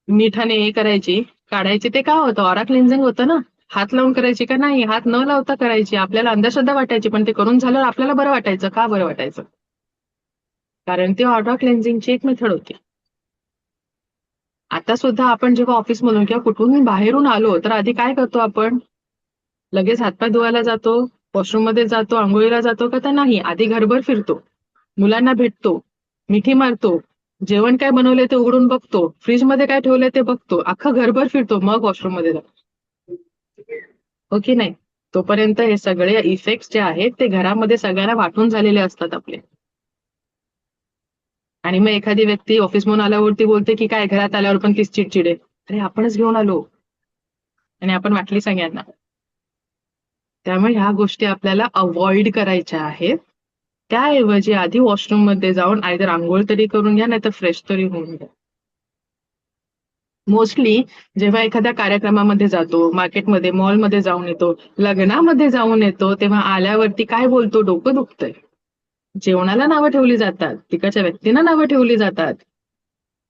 मिठाने हे करायची, काढायची, ते काय होतं? ऑरा क्लिन्झिंग होतं ना. हात लावून करायची का? नाही, हात न लावता करायची. आपल्याला अंधश्रद्धा वाटायची, पण ते करून झाल्यावर आपल्याला बरं वाटायचं. का बरं वाटायचं? कारण ती ऑरा क्लिन्झिंगची एक मेथड होती. आता सुद्धा आपण जेव्हा ऑफिसमधून किंवा कुठून बाहेरून आलो, तर आधी काय करतो आपण? लगेच हातपाय धुवायला जातो, वॉशरूम मध्ये जातो, आंघोळीला जातो का? तर नाही, आधी घरभर फिरतो, मुलांना भेटतो, मिठी मारतो, जेवण काय बनवलंय ते उघडून बघतो, फ्रीज मध्ये काय ठेवलंय ते बघतो, अख्खं घरभर फिरतो, मग वॉशरूम मध्ये जातो. हो की नाही? तोपर्यंत हे सगळे इफेक्ट जे आहेत ते घरामध्ये सगळ्यांना वाटून झालेले असतात आपले. आणि मग एखादी व्यक्ती ऑफिस म्हणून आल्यावरती बोलते की काय, घरात आल्यावर पण तीच चिडचिड आहे. अरे आपणच घेऊन आलो आणि आपण वाटली सगळ्यांना. त्यामुळे ह्या गोष्टी आपल्याला अवॉइड करायच्या आहेत. त्याऐवजी आधी वॉशरूम मध्ये जाऊन आयदर आंघोळ तरी करून घ्या, नाही तर फ्रेश तरी होऊन घ्या. मोस्टली जेव्हा एखाद्या कार्यक्रमामध्ये जातो, मार्केटमध्ये, मॉलमध्ये जाऊन येतो, लग्नामध्ये जाऊन येतो, तेव्हा आल्यावरती काय बोलतो? डोकं दुखतंय. जेवणाला नावं ठेवली जातात, तिकडच्या व्यक्तींना नावं ठेवली जातात.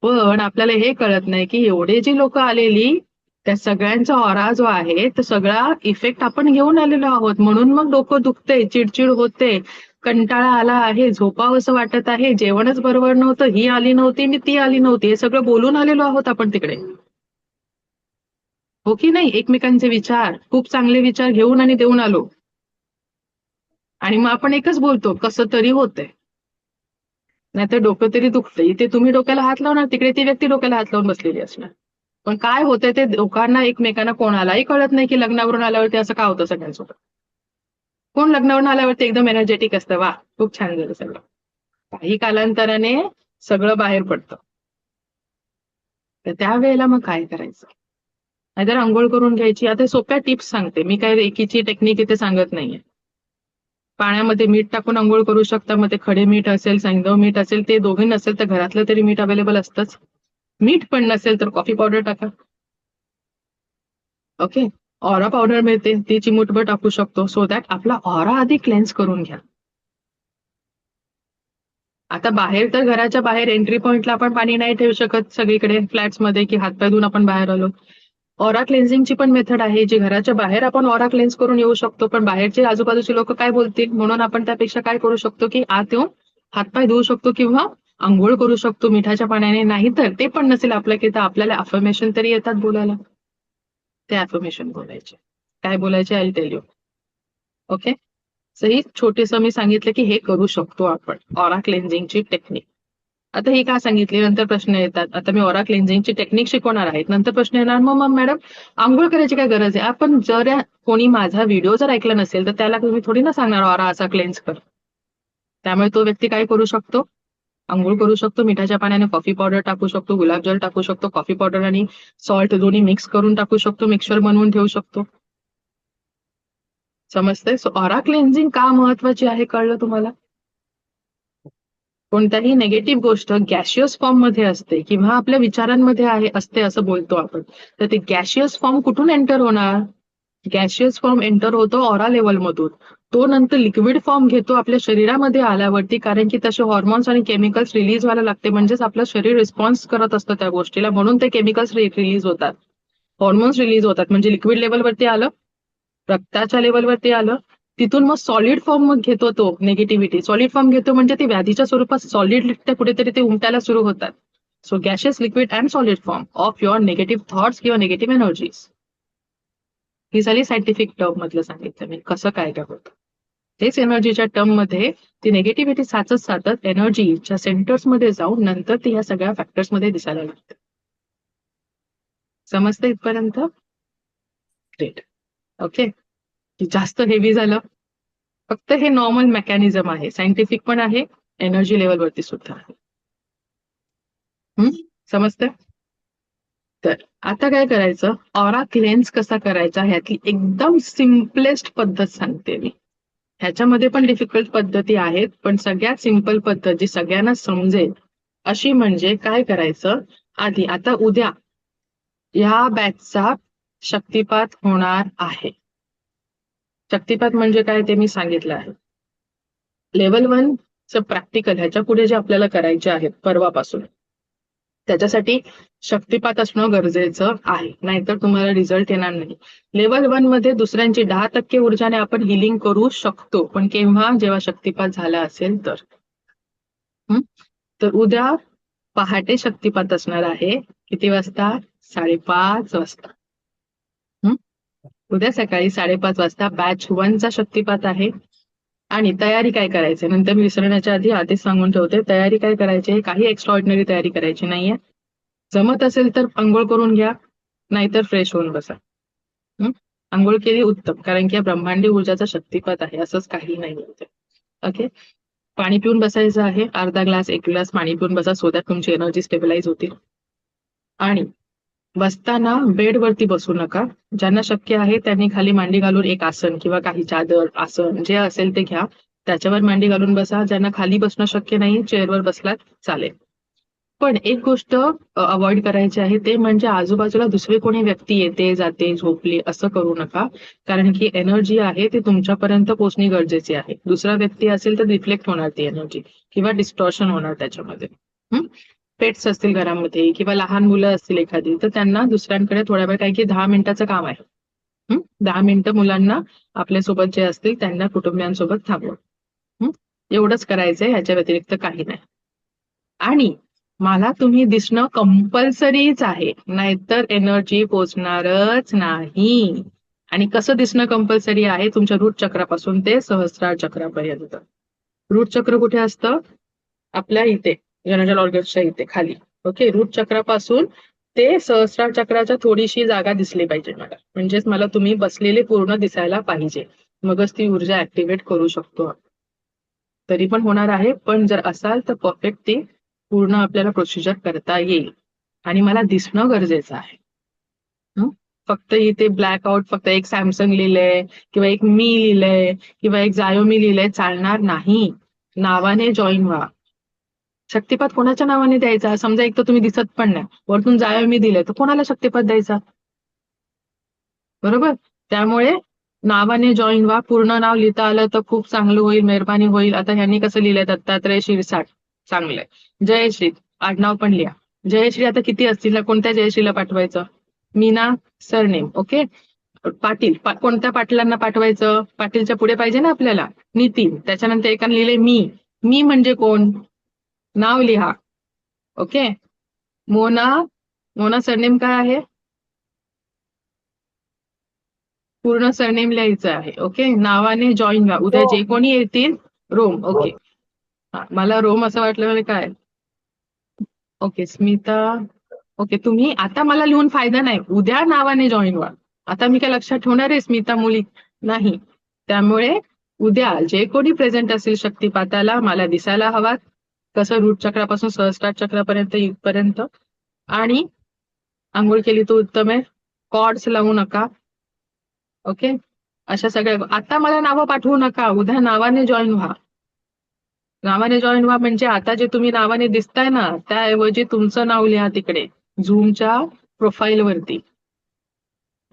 पण आपल्याला हे कळत नाही की एवढे जी लोक आलेली, त्या सगळ्यांचा ऑरा जो आहे तो सगळा इफेक्ट आपण घेऊन आलेलो आहोत. म्हणून मग डोकं दुखते, चिडचिड होते, कंटाळा आला आहे, झोपावंसं वाटत आहे, जेवणच बरोबर नव्हतं, ही आली नव्हती आणि ती आली नव्हती, हे सगळं बोलून आलेलो आहोत आपण तिकडे. हो की नाही? एकमेकांचे विचार, खूप चांगले विचार घेऊन आणि देऊन आलो, आणि मग आपण एकच बोलतो, कसं तरी होतंय, नाहीतर डोकं तरी दुखतंय. इथे तुम्ही डोक्याला हात लावणार, तिकडे ती व्यक्ती डोक्याला हात लावून बसलेली असणार. पण काय होतंय ते दोघांना, एकमेकांना कोणालाही कळत नाही की लग्नावरून आल्यावरती असं का होतं सगळ्यांसोबत. कोण लग्नावरून आल्यावरती एकदम एनर्जेटिक असतं, वा खूप छान झालं सगळं. काही कालांतराने सगळं बाहेर पडतं. तर त्यावेळेला मग काय करायचं? नाहीतर आंघोळ करून घ्यायची. आता सोप्या टिप्स सांगते मी, काय रेकीची टेक्निक इथे सांगत नाहीये. पाण्यामध्ये मीठ टाकून आंघोळ करू शकता. मग ते खडे मीठ असेल, सैंधव मीठ असेल, ते दोघे नसेल तर घरातलं तरी मीठ अवेलेबल असतंच. मीठ पण नसेल तर कॉफी पावडर टाका. ओके, ऑरा पावडर मिळते, ती चिमूटभर टाकू शकतो, सो दॅट आपला ऑरा आधी क्लेन्स करून घ्या. आता बाहेर तर घराच्या बाहेर एंट्री पॉइंटला आपण पाणी नाही ठेवू शकत सगळीकडे फ्लॅट्समध्ये की हातपाय धुवून आपण बाहेर आलो. ऑरा क्लेन्झिंगची पण मेथड आहे जी घराच्या बाहेर आपण ऑरा क्लेन्स करून येऊ शकतो, पण बाहेरचे आजूबाजूचे लोक काय बोलतील म्हणून आपण त्यापेक्षा काय करू शकतो की आत येऊन हातपाय धुवू शकतो किंवा आंघोळ करू शकतो मिठाच्या पाण्याने. नाही तर ते पण नसेल आपलं की तर आपल्याला अफर्मेशन तरी येतात बोलायला. ते अफर्मेशन बोलायचे. काय बोलायचे I tell you. Okay, so ही छोटीसं मी सांगितलं की हे करू शकतो आपण ऑरा क्लेन्झिंगची टेक्निक. आता ही का सांगितली नंतर प्रश्न येतात. आता मी ऑरा क्लेन्झिंगची टेक्निक शिकवणार आहे, नंतर प्रश्न येणार मग मॅडम आंघोळ करायची काय गरज आहे. आपण जर कोणी माझा व्हिडिओ जर ऐकला नसेल तर त्याला तुम्ही थोडी ना सांगणार ऑरा असा क्लेन्स कर. त्यामुळे तो व्यक्ती काय करू शकतो, आंघोळ करू शकतो, मिठाच्या पाण्याने कॉफी पावडर टाकू शकतो, गुलाबजल टाकू शकतो, कॉफी पावडर आणि सॉल्ट दोन्ही मिक्स करून टाकू शकतो, मिक्सर बनवून ठेवू शकतो. समजतंय. सो ऑरा क्लेन्झिंग का महत्वाची आहे कळलं तुम्हाला. कोणत्याही नेगेटिव्ह गोष्ट गॅशियस फॉर्म मध्ये असते किंवा आपल्या विचारांमध्ये असते असं बोलतो आपण, तर ते गॅशियस फॉर्म कुठून एंटर होणार. गॅशियस फॉर्म एंटर होतो ऑरा लेवल मधून. तो नंतर लिक्विड फॉर्म घेतो आपल्या शरीरामध्ये आल्यावरती, कारण की तसे हॉर्मोन्स आणि केमिकल्स रिलीज व्हायला लागते, म्हणजेच आपलं शरीर रिस्पॉन्स करत असतं त्या गोष्टीला, म्हणून ते केमिकल्स रिलीज होतात, हॉर्मोन्स रिलीज होतात. म्हणजे लिक्विड लेवलवरती आलं, रक्ताच्या लेवलवरती आलं, तिथून मग सॉलिड फॉर्म मग घेतो तो निगेटिव्हिटी. सॉलिड फॉर्म घेतो म्हणजे ती व्याधीच्या स्वरूपात सॉलिड कुठेतरी ते उमटायला सुरू होतात. So gaseous, liquid and solid form of your negative thoughts किंवा निगेटिव्ह एनर्जीज. ही झाली सायंटिफिक टर्म मधलं सांगितलं मी कसं काय काय होतं. तेच एनर्जीच्या टर्म मध्ये ती निगेटिव्हिटी साचत एनर्जीच्या सेंटर्स मध्ये जाऊन नंतर ती ह्या सगळ्या फॅक्टर्स मध्ये दिसायला लागते. समजतं इथपर्यंत. ग्रेट. ओके, जास्त हेवी झालं. फक्त हे नॉर्मल मेकॅनिझम आहे, सायंटिफिक पण आहे, एनर्जी लेवलवरती सुद्धा आहे. समजतंय. तर आता काय करायचं, ऑरा क्लेन्स कसा करायचा ह्यातली एकदम सिम्पलेस्ट पद्धत सांगते मी. ह्याच्यामध्ये पण डिफिकल्ट पद्धती आहेत, पण सगळ्यात सिंपल पद्धत जी सगळ्यांना समजेल अशी म्हणजे काय करायचं. आधी आता उद्या या बॅचचा शक्तिपात होणार आहे. शक्तिपात म्हणजे काय ते मी सांगितलं आहे. लेवल 1 चं प्रॅक्टिकल ह्याच्या पुढे जे आपल्याला करायचे आहेत परवापासून, त्याच्यासाठी शक्तिपात असणं गरजेचं आहे, नाहीतर तुम्हाला रिझल्ट येणार नाही. लेवल 1 मध्ये दुसऱ्यांची 10% ऊर्जाने आपण हिलिंग करू शकतो, पण केव्हा, जेव्हा शक्तिपात झाला असेल तर. तर उद्या पहाटे शक्तिपात असणार आहे. किती वाजता? 5:30 वाजता. उद्या सकाळी 5:30 वाजता बॅच 1 चा शक्तिपात आहे. आणि तयारी काय करायची, नंतर मी विसरण्याच्या आधीच सांगून ठेवते, तयारी काय करायची, काही एक्स्ट्राऑर्डिनरी तयारी करायची नाहीये. जमत असेल तर आंघोळ करून घ्या, नाहीतर फ्रेश होऊन बसा. आंघोळ केली उत्तम, कारण की ब्रह्मांडी ऊर्जाचा शक्तिपात आहे, असंच काही नाही. ओके, पाणी पिऊन बसायचं आहे. अर्धा ग्लास 1 ग्लास पाणी पिऊन बसा, सो दॅट तुमची एनर्जी स्टेबलाइज होतील. आणि बसताना बेडवरती बसू नका. ज्यांना शक्य आहे त्यांनी खाली मांडी घालून एक आसन किंवा काही चादर आसन जे असेल ते घ्या, त्याच्यावर मांडी घालून बसा. ज्यांना खाली बसणं शक्य नाही, चेअरवर बसलात चालेल. पण एक गोष्ट अवॉइड करायची आहे, ते म्हणजे आजूबाजूला दुसरी कोणी व्यक्ती येते जाते झोपली असं करू नका, कारण की एनर्जी आहे ती तुमच्यापर्यंत पोहोचणे गरजेची आहे. दुसरा व्यक्ती असेल तर रिफ्लेक्ट होणार ती एनर्जी किंवा डिस्टॉर्शन होणार त्याच्यामध्ये. पेट्स असतील घरामध्ये किंवा लहान मुलं असतील एखादी, तर त्यांना दुसऱ्यांकडे थोड्या वेळ, काय की 10 मिनिटाचं काम आहे. 10 मिनिटं मुलांना आपल्यासोबत जे असतील त्यांना कुटुंबियांसोबत थांबवा. एवढंच करायचंय, ह्याच्या व्यतिरिक्त काही नाही. आणि मला तुम्ही दिसणं कंपल्सरीच आहे, नाहीतर एनर्जी पोचणारच नाही. आणि कसं दिसणं कंपल्सरी आहे, तुमच्या रूट चक्रापासून ते सहस्रार चक्रापर्यंत. रूट चक्र कुठे असतं, आपल्या इथे जनरल ऑर्गन्सच्या इथे खाली. ओके, रूट चक्रापासून ते सहस्रार चक्राच्या थोडीशी जागा दिसली पाहिजे मला, म्हणजेच मला तुम्ही बसलेले पूर्ण दिसायला पाहिजे, मगच ती ऊर्जा ऍक्टिव्हेट करू शकतो. तरी पण होणार आहे, पण जर असाल तर परफेक्ट ती पूर्ण आपल्याला प्रोसिजर करता येईल. आणि मला दिसणं गरजेचं आहे. फक्त इथे ब्लॅक आउट, फक्त एक सॅमसंग लिहिलंय किंवा एक मी लिहिलंय किंवा एक जायोमी लिहिलंय चालणार नाही. नावाने जॉईन व्हा. शक्तिपात कोणाच्या नावाने द्यायचा, समजा एक तर तुम्ही दिसत पण नाही, वरतून जायोमी दिलंय, तर कोणाला शक्तिपात द्यायचा, बरोबर. त्यामुळे नावाने जॉईन व्हा. पूर्ण नाव लिहिता आलं तर खूप चांगलं होईल, मेहरबानी होईल. आता ह्यांनी कसं लिहिलंय, दत्तात्रय शिरसाट, चांगलंय. जयश्री, आडनाव पण लिहा. जयश्री आता किती असतील ना, कोणत्या जयश्रीला पाठवायचं? मीना सरनेम. ओके. पाटील, कोणत्या पाटलांना पाठवायचं? पाटीलच्या पुढे पाहिजे ना आपल्याला. नितीन, त्याच्यानंतर एकाने लिहिले मी म्हणजे कोण? नाव लिहा. ओके. मोना सरनेम काय आहे? पूर्ण सरनेम लिहायचं आहे. ओके. नावाने जॉईन व्हा. उद्या जे कोणी येतील. रोम. ओके. मला रोम असं वाटलं म्हणजे काय? ओके. स्मिता. ओके. तुम्ही आता मला लिहून फायदा नाही. उद्या नावाने जॉईन व्हा. आता मी काय लक्षात ठेवणार आहे स्मिता मुली? नाही. त्यामुळे उद्या जे कोणी प्रेझेंट असेल शक्तिपाताला मला दिसायला हवा. कसं रूट चक्रापासून सहस्त्रार चक्रापर्यंत इथपर्यंत. आणि आंघोळ केली तर उत्तम आहे. कॉर्ड्स लावू नका. ओके. अशा सगळ्या आता मला नावं पाठवू नका. उद्या नावाने जॉईन व्हा. नावाने जॉईन व्हा म्हणजे आता जे तुम्ही नावाने दिसताय ना, त्याऐवजी तुमचं नाव लिहा तिकडे झूमच्या प्रोफाईल वरती.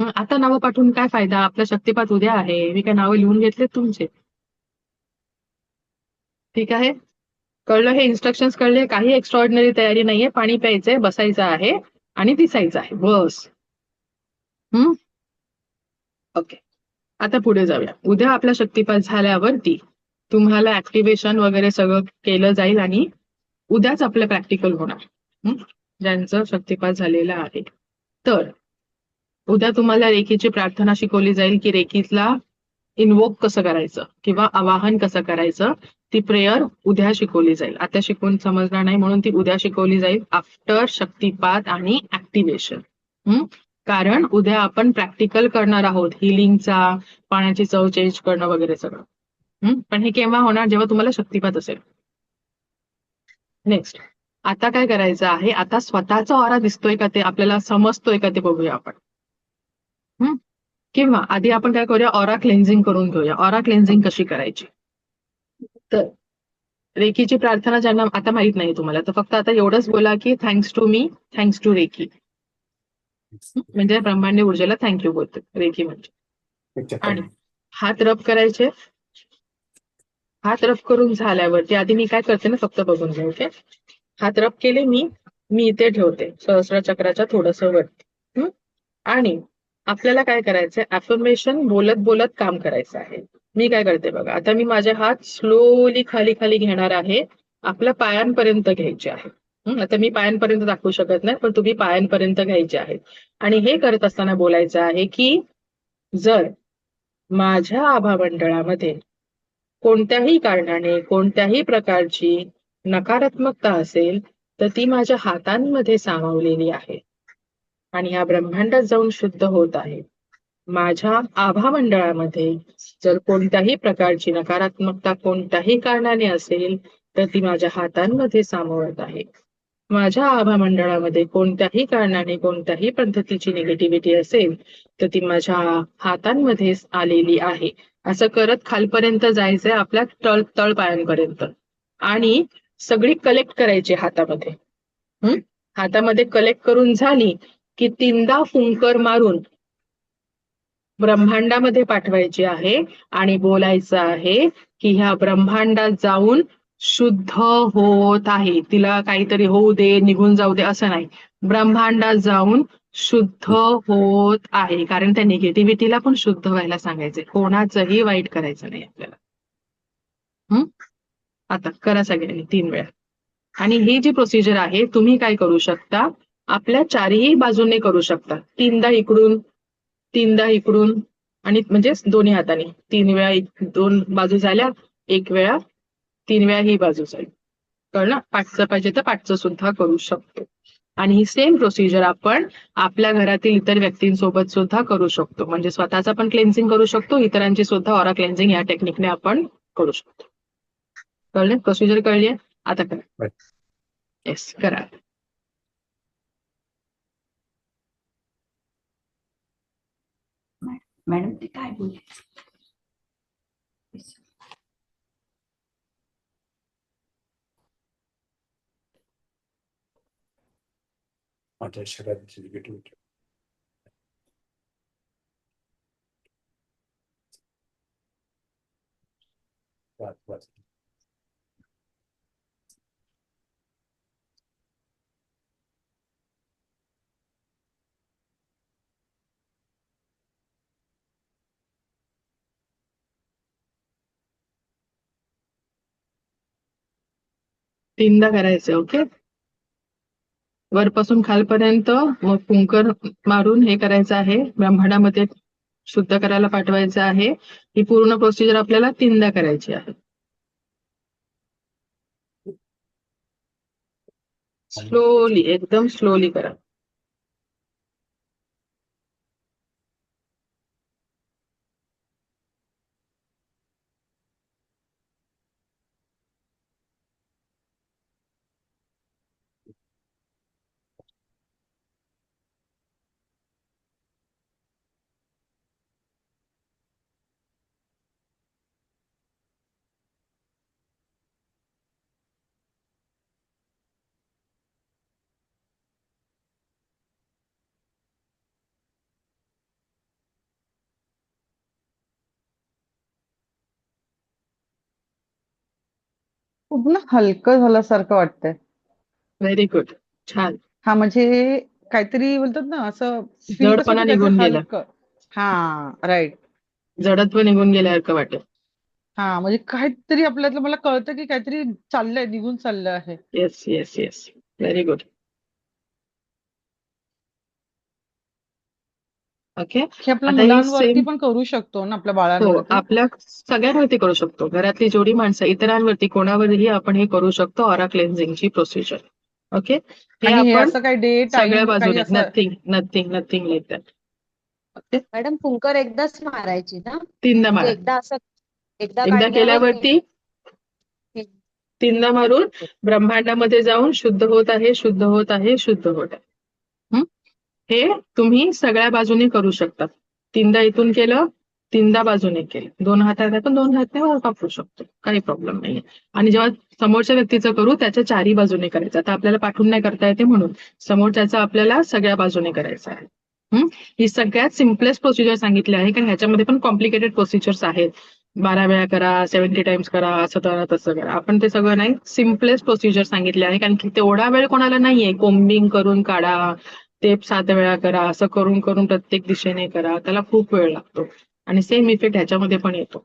आता नावं पाठवून काय फायदा? आपला शक्तिपात उद्या आहे. मी काय नावं लिहून घेतलेत तुमचे? ठीक आहे. कळलं? हे इन्स्ट्रक्शन्स कळले? काही एक्स्ट्रॉर्डिनरी तयारी नाहीये. पाणी प्यायचंय, बसायचं आहे आणि दिसायचं आहे बस. ओके. आता पुढे जाऊया. उद्या आपला शक्तिपात झाल्यावरती तुम्हाला ऍक्टिव्हेशन वगैरे सगळं केलं जाईल आणि उद्याच आपलं प्रॅक्टिकल होणार. ज्यांचं शक्तिपात झालेला आहे. तर उद्या तुम्हाला रेकीची प्रार्थना शिकवली जाईल की रेकीतला इन्वोक कसं करायचं किंवा आवाहन कसं करायचं. ती प्रेयर उद्या शिकवली जाईल. आता शिकवून समजणार नाही म्हणून ती उद्या शिकवली जाईल आफ्टर शक्तिपात आणि ऍक्टिव्हेशन. कारण उद्या आपण प्रॅक्टिकल करणार आहोत हिलिंगचा, पाण्याची चव चेंज करणं वगैरे सगळं. पण हे केव्हा होणार? जेव्हा तुम्हाला शक्तिपात असेल. नेक्स्ट. आता काय करायचं आहे? आता स्वतःचा ऑरा दिसतोय का ते आपल्याला समजतोय का ते बघूया आपण. किंवा आधी आपण काय करूया? ऑरा क्लेन्झिंग करून घेऊया. ऑरा क्लेन्झिंग कशी करायची? तर रेकीची प्रार्थना ज्यांना आता माहित नाही तुम्हाला, तर फक्त आता एवढंच बोला की थँक्स टू मी, थँक्स टू रेकी. म्हणजे ब्रह्मांड ऊर्जेला थँक्यू बोलते रेकी म्हणजे. आणि हात रब करायचे. हात रब करून झाल्यावरती आधी मी काय करते ना, फक्त बघून घ्या. ओके. हात रब केले मी इथे ठेवते सहस्र चक्राच्या थोडस वरती. आणि आपल्याला काय करायचंय? अफर्मेशन बोलत बोलत काम करायचं आहे. मी काय करते बघा. आता मी माझे हात स्लोली खाली खाली घेणार आहे. आपल्या पायांपर्यंत घ्यायचे आहे. आता मी पायांपर्यंत दाखवू शकत नाही, पण तुम्ही पायांपर्यंत घ्यायचे आहेत. आणि हे करत असताना बोलायचं आहे की जर माझ्या आभामंडळामध्ये कोणत्याही कारणाने कोणत्याही प्रकारची नकारात्मकता असेल तर ती माझ्या हातांमध्ये सामावलेली आहे आणि या ब्रह्मांडात जाऊन शुद्ध होत आहे. माझ्या आभामंडळामध्ये जर कोणत्याही प्रकारची नकारात्मकता कोणत्याही कारणाने असेल तर ती माझ्या हातांमध्ये सामावत आहे. माझ्या आभामंडळामध्ये कोणत्याही कारणाने कोणत्याही पद्धतीची निगेटिव्हिटी असेल तर ती माझ्या हातांमध्ये आलेली आहे. असं करत खालपर्यंत जायचंय आपल्या तळपायांपर्यंत आणि सगळी कलेक्ट करायची हातामध्ये. हातामध्ये कलेक्ट करून झाली की 3दा फुंकर मारून ब्रह्मांडामध्ये पाठवायची आहे आणि बोलायचं आहे की ह्या ब्रह्मांडात जाऊन शुद्ध होत आहे. तिला काहीतरी होऊ दे, निघून जाऊ दे असं नाही. ब्रह्मांडात जाऊन शुद्ध होत आहे. कारण त्या निगेटिव्हिटीला पण शुद्ध व्हायला सांगायचे. कोणाचंही वाईट करायचं नाही आपल्याला. आता करा सगळ्यांनी 3 वेळा. आणि ही जी प्रोसिजर आहे तुम्ही काय करू शकता? आपल्या चारही बाजूने करू शकता. 3दा इकडून, 3दा इकडून आणि म्हणजे दोन्ही हाताने 3 वेळा 2 बाजू झाल्या, 1 वेळा 3 वेळा ही बाजू जाईल. कळलं? पाठचं पाहिजे तर पाठचं सुद्धा करू शकतो. आणि ही सेम प्रोसिजर आपण आपल्या घरातील इतर व्यक्तींसोबत सुद्धा करू शकतो. म्हणजे स्वतःचा पण क्लेन्झिंग करू शकतो, इतरांची सुद्धा ऑरा क्लेन्झिंग या टेक्निकने आपण करू शकतो. कळले? प्रोसिजर कळली? आता करा. येस, करा. मॅडम ते काय बोलले? माझ्या शरीराची निगेटिव्हिटी तीनदा करायचं. ओके, वरपासून खालपर्यंत मग फुंकर मारून हे करायचं आहे, ब्रह्मांडामध्ये शुद्ध करायला पाठवायचं आहे. ही पूर्ण प्रोसिजर आपल्याला तीनदा करायची आहे. स्लोली, एकदम स्लोली करा. खूप ना हलकं झाल्यासारखं वाटतंय. व्हेरी गुड, छान. हा म्हणजे काहीतरी बोलतात ना असं फील कसं जडपणा होतं काहीतरी निघून गेला, हलकं. हा राईट. जडत्व निघून गेल्यासारखं वाटेल. हा म्हणजे काहीतरी आपल्यातलं मला कळतं की काहीतरी चाललंय, निघून चाललं आहे. Yes yes yes, very good. Okay, हे आपल्या आता ही मुलांवरती सेम, पण करू शकतो ना, आपल्या हो, बाळांवरती. आपल्या सगळ्यांवरती करू शकतो. घरातली जेवढी माणसं, इतरांवरती कोणावरही आपण हे करू शकतो. Aura क्लेन्झिंगची procedure. ओके, हे आणि हे आपण असं काही डे सगळ्या टाइम काही बाजूने, असं. Nothing nothing nothing like that. Okay, madam फुंकर एकदाच मारायची ना, तीनदा म्हणजे मारा. एकदा असं एकदा एकदा काढल्यावर केल्यावरती तीनदा मारून ब्रह्मांडामध्ये जाऊन शुद्ध होत आहे, शुद्ध होत आहे, शुद्ध होत आहे. हे तुम्ही सगळ्या बाजूने करू शकता. तीनदा इथून केलं, तीनदा बाजूने केलं. 2 हातात पण 2 हाताने वर वापरू शकतो, काही प्रॉब्लेम नाहीये. आणि जेव्हा समोरच्या व्यक्तीचं करू, त्याच्या चारी बाजूने करायचं. आता आपल्याला पाठून नाही करता येते म्हणून समोरच्याचं आपल्याला सगळ्या बाजूने करायचं आहे. ही सगळ्यात सिम्पलेस्ट प्रोसिजर सांगितली आहे, कारण ह्याच्यामध्ये पण कॉम्प्लिकेटेड प्रोसिजर्स आहेत. 12 वेळा करा, 70 टाइम्स करा, असं करा, तसं करा. आपण ते सगळं नाही, सिम्पलेस्ट प्रोसिजर सांगितले आहे, कारण की तेवढा वेळ कोणाला नाहीये. कोम्बिंग करून काढा, ते 7 वेळा करा, असं करून करून प्रत्येक दिशेने करा, त्याला खूप वेळ लागतो. आणि सेम इफेक्ट ह्याच्यामध्ये पण येतो.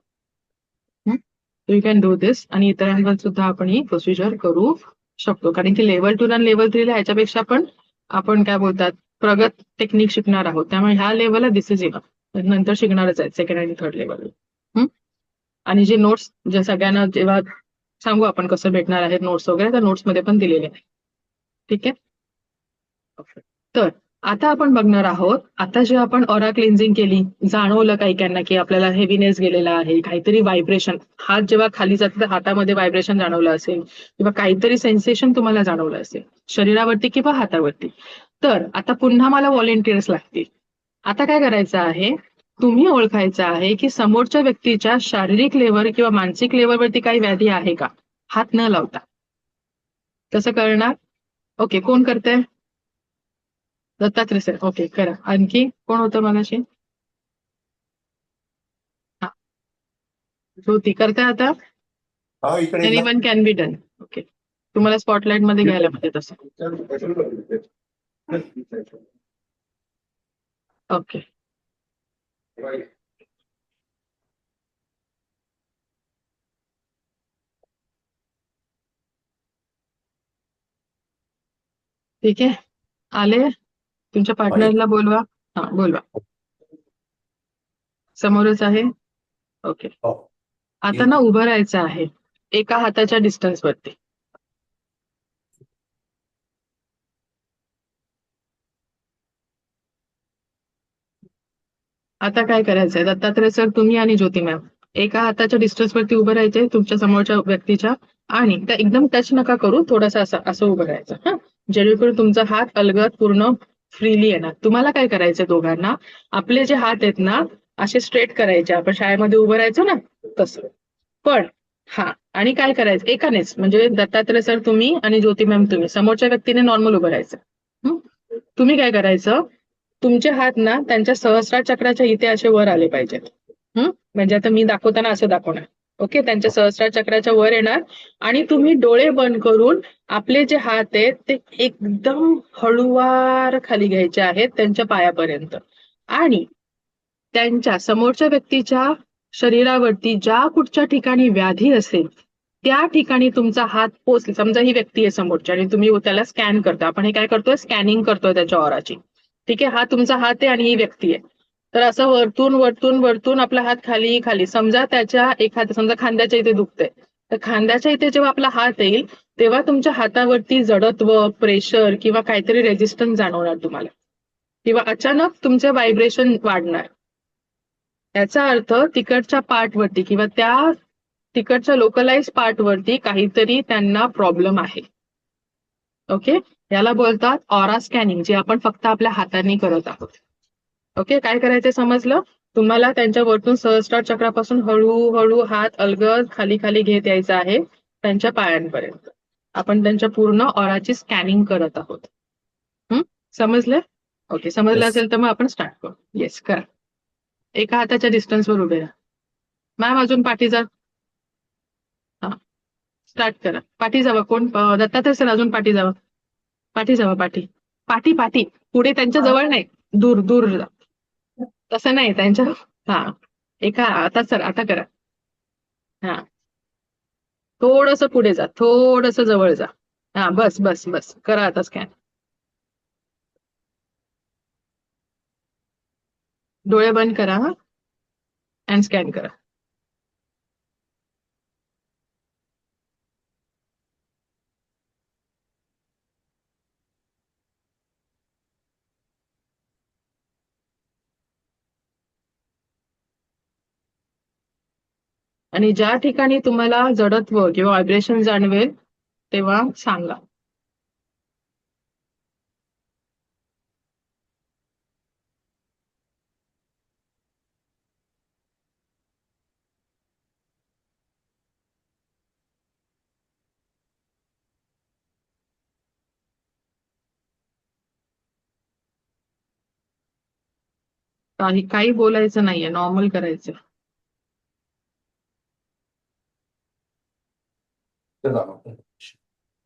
यू कॅन डू दिस. आणि इतरांवर सुद्धा आपण ही प्रोसिजर करू शकतो, कारण की लेवल 2 आणि लेवल 3 ला ह्याच्यापेक्षा पण आपण काय बोलतात प्रगत टेक्निक शिकणार आहोत. त्यामुळे ह्या लेवलला दिस इज इनफ. नंतर शिकणारच आहेत सेकंड आणि थर्ड लेवल. आणि जे नोट्स जे सगळ्यांना जेव्हा सांगू आपण कसं भेटणार आहेत नोट्स वगैरे, त्या नोट्स मध्ये पण दिलेले आहे. ठीक आहे, तर आता आपण बघणार आहोत. आता जे आपण ऑरा क्लिन्झिंग केली, जाणवलं काही की आपल्याला हेवीनेस गेलेला आहे, काहीतरी व्हायब्रेशन, हात जेव्हा खाली जातो तर हातामध्ये व्हायब्रेशन जाणवलं असेल, किंवा काहीतरी सेन्सेशन तुम्हाला जाणवलं असेल शरीरावरती किंवा हातावरती. तर आता पुन्हा मला व्हॉलेंटियर्स लागतील. आता काय करायचं आहे, तुम्ही ओळखायचं आहे की समोरच्या व्यक्तीच्या शारीरिक लेवल किंवा मानसिक लेवलवरती काही व्याधी आहे का, हात न लावता. कसं करणार? ओके, कोण करतंय? दत्तात्रय सर. ओके, करा. आणखी कोण होतं मगाशी? हा, ज्योती करताय आता. हा, इकडे anyone can be done. Okay, तुम्हाला स्पॉटलाइट मध्ये घ्यायला पाहिजे तसं. ओके, ठीक आहे. आले, तुमच्या पार्टनरला बोलवा. हा, बोलवा. समोरच आहे. ओके, आता ना उभं राहायचं आहे एका हाताच्या डिस्टन्स वरती. आता काय करायचंय दत्तात्रय सर, तुम्ही आणि ज्योती मॅम एका हाताच्या डिस्टन्स वरती उभं राहायचंय तुमच्या समोरच्या व्यक्तीच्या, आणि त्या एकदम टच नका करू, थोडासा असं उभं राहायचं. हा, जेणेकरून तुमचा हात अलगद पूर्ण फ्रीली येणार. तुम्हाला काय करायचंय दोघांना, आपले जे हात आहेत ना असे स्ट्रेट करायचे. आपण शाळेमध्ये उभं राहायचो ना तसं. पण हा, आणि काय करायचं एकानेच, म्हणजे दत्तात्रय सर तुम्ही आणि ज्योती मॅम तुम्ही, समोरच्या व्यक्तीने नॉर्मल उभं राहायचं. तुम्ही काय करायचं, तुमचे हात ना त्यांच्या सहस्रार चक्राच्या इथे असे वर आले पाहिजेत. म्हणजे आता मी दाखवताना असं दाखवणार. ओके, त्यांच्या सहस्रार चक्राच्या वर येणार, आणि तुम्ही डोळे बंद करून आपले जे हात आहेत ते एकदम हळूवार खाली घ्यायचे आहेत त्यांच्या पायापर्यंत. आणि त्यांच्या समोरच्या व्यक्तीच्या शरीरावरती ज्या कुठच्या ठिकाणी व्याधी असेल त्या ठिकाणी तुमचा हात पोचला. समजा ही व्यक्ती आहे समोरची आणि तुम्ही त्याला स्कॅन करता. आपण हे काय करतोय, स्कॅनिंग करतोय त्याच्या ऑराची. ठीक आहे, हा तुमचा हात आहे आणि ही व्यक्ती आहे. तर असं वरतून वरतून वरतून आपला हात खाली खाली, समजा त्याच्या एखाद्या, समजा खांद्याच्या इथे दुखतंय, तर खांद्याच्या इथे जेव्हा आपला हात येईल तेव्हा तुमच्या हातावरती जडत्व, प्रेशर किंवा काहीतरी रेजिस्टन्स जाणवणार तुम्हाला, किंवा अचानक तुमचे व्हायब्रेशन वाढणार. याचा अर्थ तिकडच्या पार्टवरती किंवा त्या तिकडच्या लोकलाइज पार्टवरती काहीतरी त्यांना प्रॉब्लेम आहे. ओके, याला बोलतात ऑरा स्कॅनिंग, जे आपण फक्त आपल्या हाताने करत आहोत. ओके, काय करायचं समजलं तुम्हाला? त्यांच्या वरतून सहस्त्रार चक्रापासून हळूहळू हात अलगद खाली खाली घेत यायचा आहे त्यांच्या पायांपर्यंत. आपण त्यांच्या पूर्ण ऑराची स्कॅनिंग करत आहोत. समजलं? ओके, समजलं Yes. असेल तर मग आपण स्टार्ट करू. येस, करा. एका हाताच्या डिस्टन्सवर उभे राहा. मॅम अजून पाठी जा. हा, स्टार्ट करा. पाठी जावं. कोण? दत्तात्रय सर, अजून पाठी जावं. पाठी जावं, पाठी पाठी पाठी. पुढे त्यांच्या जवळ नाही, दूर दूर जा. तसं नाही त्यांच्या. हा, एका आता सर, आता करा. हा, थोडस पुढे जा, थोडस जवळ जा. हा, बस बस बस, करा आता स्कॅन. डोळे बंद करा अँड स्कॅन करा. आणि ज्या ठिकाणी तुम्हाला जडत्व किंवा व्हायब्रेशन जाणवेल तेव्हा सांगा. काही बोलायचं नाहीये, नॉर्मल करायचं. ते जाणवतं.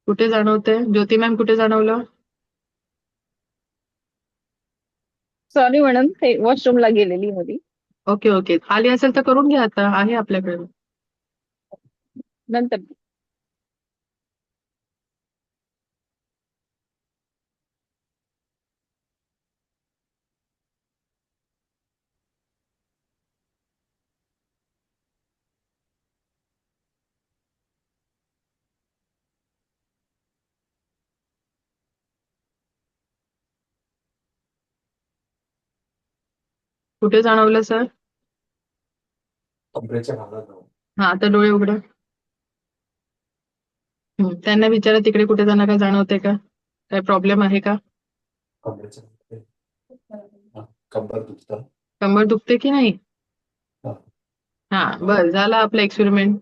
कुठे जाणवते ज्योती मॅम? कुठे जाणवलं? सॉरी मॅडम, ते वॉशरूमला गेलेली होती. ओके ओके, आली असेल तर करून घ्या, आता आहे आपल्याकडे. नंतर कुठे जाणवलं सर? कमरेच्या भागात जाऊन. हा, आता डोळे उघडा. त्यांना विचारा तिकडे कुठे त्यांना काय जाणवते का, काय प्रॉब्लेम आहे का? कमरेच्या भागात. हा, कंबर दुखतं. कंबर दुखते की नाही? हा. हा, बस झाला आपला एक्सपेरिमेंट.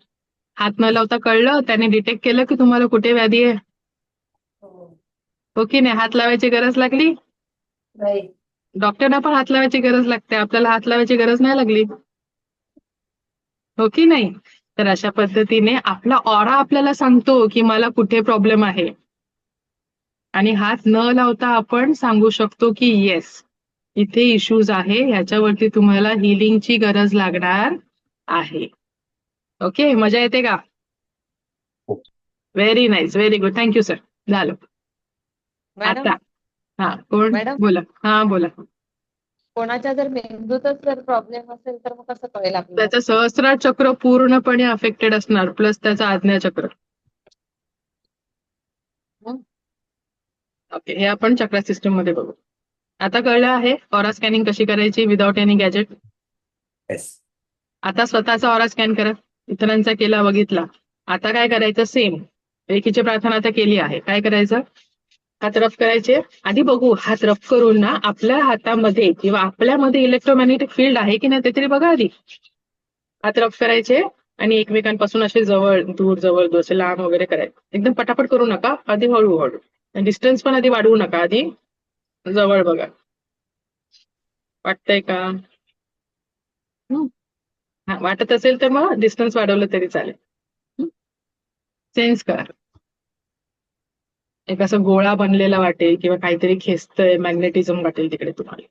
हात न लावता कळलं, त्याने डिटेक्ट केलं की तुम्हाला कुठे व्याधी आहे. हो की नाही? हात लावायची गरज लागली? डॉक्टरना पण हात लावायची गरज लागते, आपल्याला हात लावायची गरज नाही लागली. हो की नाही? तर अशा पद्धतीने आपला ऑरा आपल्याला सांगतो की मला कुठे प्रॉब्लेम आहे, आणि हात न लावता आपण सांगू शकतो की येस, इथे इश्यूज आहे, ह्याच्यावरती तुम्हाला हिलिंगची गरज लागणार आहे. ओके, मजा येते का? हो. Very nice, very good, thank you sir. झालं मॅडम, आता. हा, कोण? मॅडम, बोला. हा, बोला. कोणाच्या जर मेंदूतच जर प्रॉब्लेम असेल तर मग कसं कळेल आपल्याला? त्याचं सहस्रार चक्र पूर्णपणे अफेक्टेड असणार, प्लस त्याचं आज्ञा चक्र. ओके, हे आपण चक्र सिस्टम मध्ये बघू. आता कळलं आहे ऑरा स्कॅनिंग कशी करायची विदाउट एनी गॅजेट. येस. आता स्वतःचा ऑरा स्कॅन करा. इतरांचा केला, बघितला. आता काय करायचं? सेम एकीची प्रार्थना आता केली आहे. काय करायचं? हात रफ करायचे. आधी बघू, हात रफ करून ना आपल्या हातामध्ये किंवा आपल्यामध्ये इलेक्ट्रोमॅग्नेटिक फील्ड आहे की नाही ते तरी बघा आधी. हात रफ करायचे आणि एकमेकांपासून असे जवळ दूर जवळ दूर असे लांब वगैरे करायचे. एकदम पटापट करू नका, आधी हळूहळू. डिस्टन्स पण आधी वाढवू नका, आधी जवळ बघा. वाटतंय का? हा, वाटत असेल तर मग डिस्टन्स वाढवलं तरी चालेल. सेन्स करा. एक असं गोळा बनलेला वाटेल किंवा काहीतरी खेचतंय, मॅग्नेटिझम वाटेल तिकडे तुम्हाला.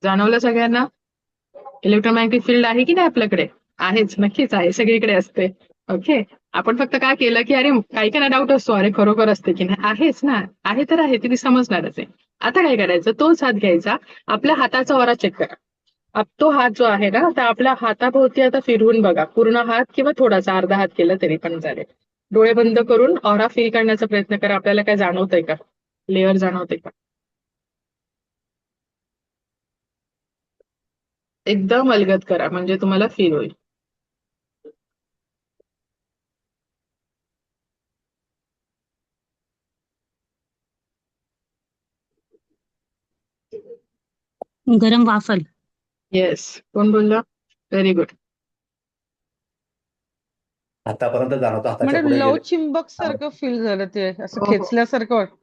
जाणवलं सगळ्यांना? इलेक्ट्रोमॅग्नेटिक फील्ड आहे की नाही आपल्याकडे? आहेच, नक्कीच आहे, सगळीकडे असते. ओके. आपण फक्त काय केलं की अरे काही काही डाऊट असतो, अरे खरोखर असते की नाही? आहेच ना, आहे तर आहे, ती समजणारच आहे. आता काय करायचं, तोच हात घ्यायचा, आपल्या हाताचा ऑरा चेक करा. तो हात जो आहे ना, तर आपल्या हाताभोवती आता फिरवून बघा, पूर्ण हात किंवा थोडासा अर्धा हात केला तरी पण चालेल. डोळे बंद करून ऑरा फील करण्याचा प्रयत्न करा. आपल्याला काय जाणवतंय का? लेअर जाणवते का? एकदम अलगद करा म्हणजे तुम्हाला फील होईल. गरम वाफल. येस. कोण बोललं? Very good. आतापर्यंत जाणवतं, हाताच्या म्हणजे पुढे गेले. लवचिंबक सारखं फील झालं ते असं हो हो. खेचल्यासारखं वाटत.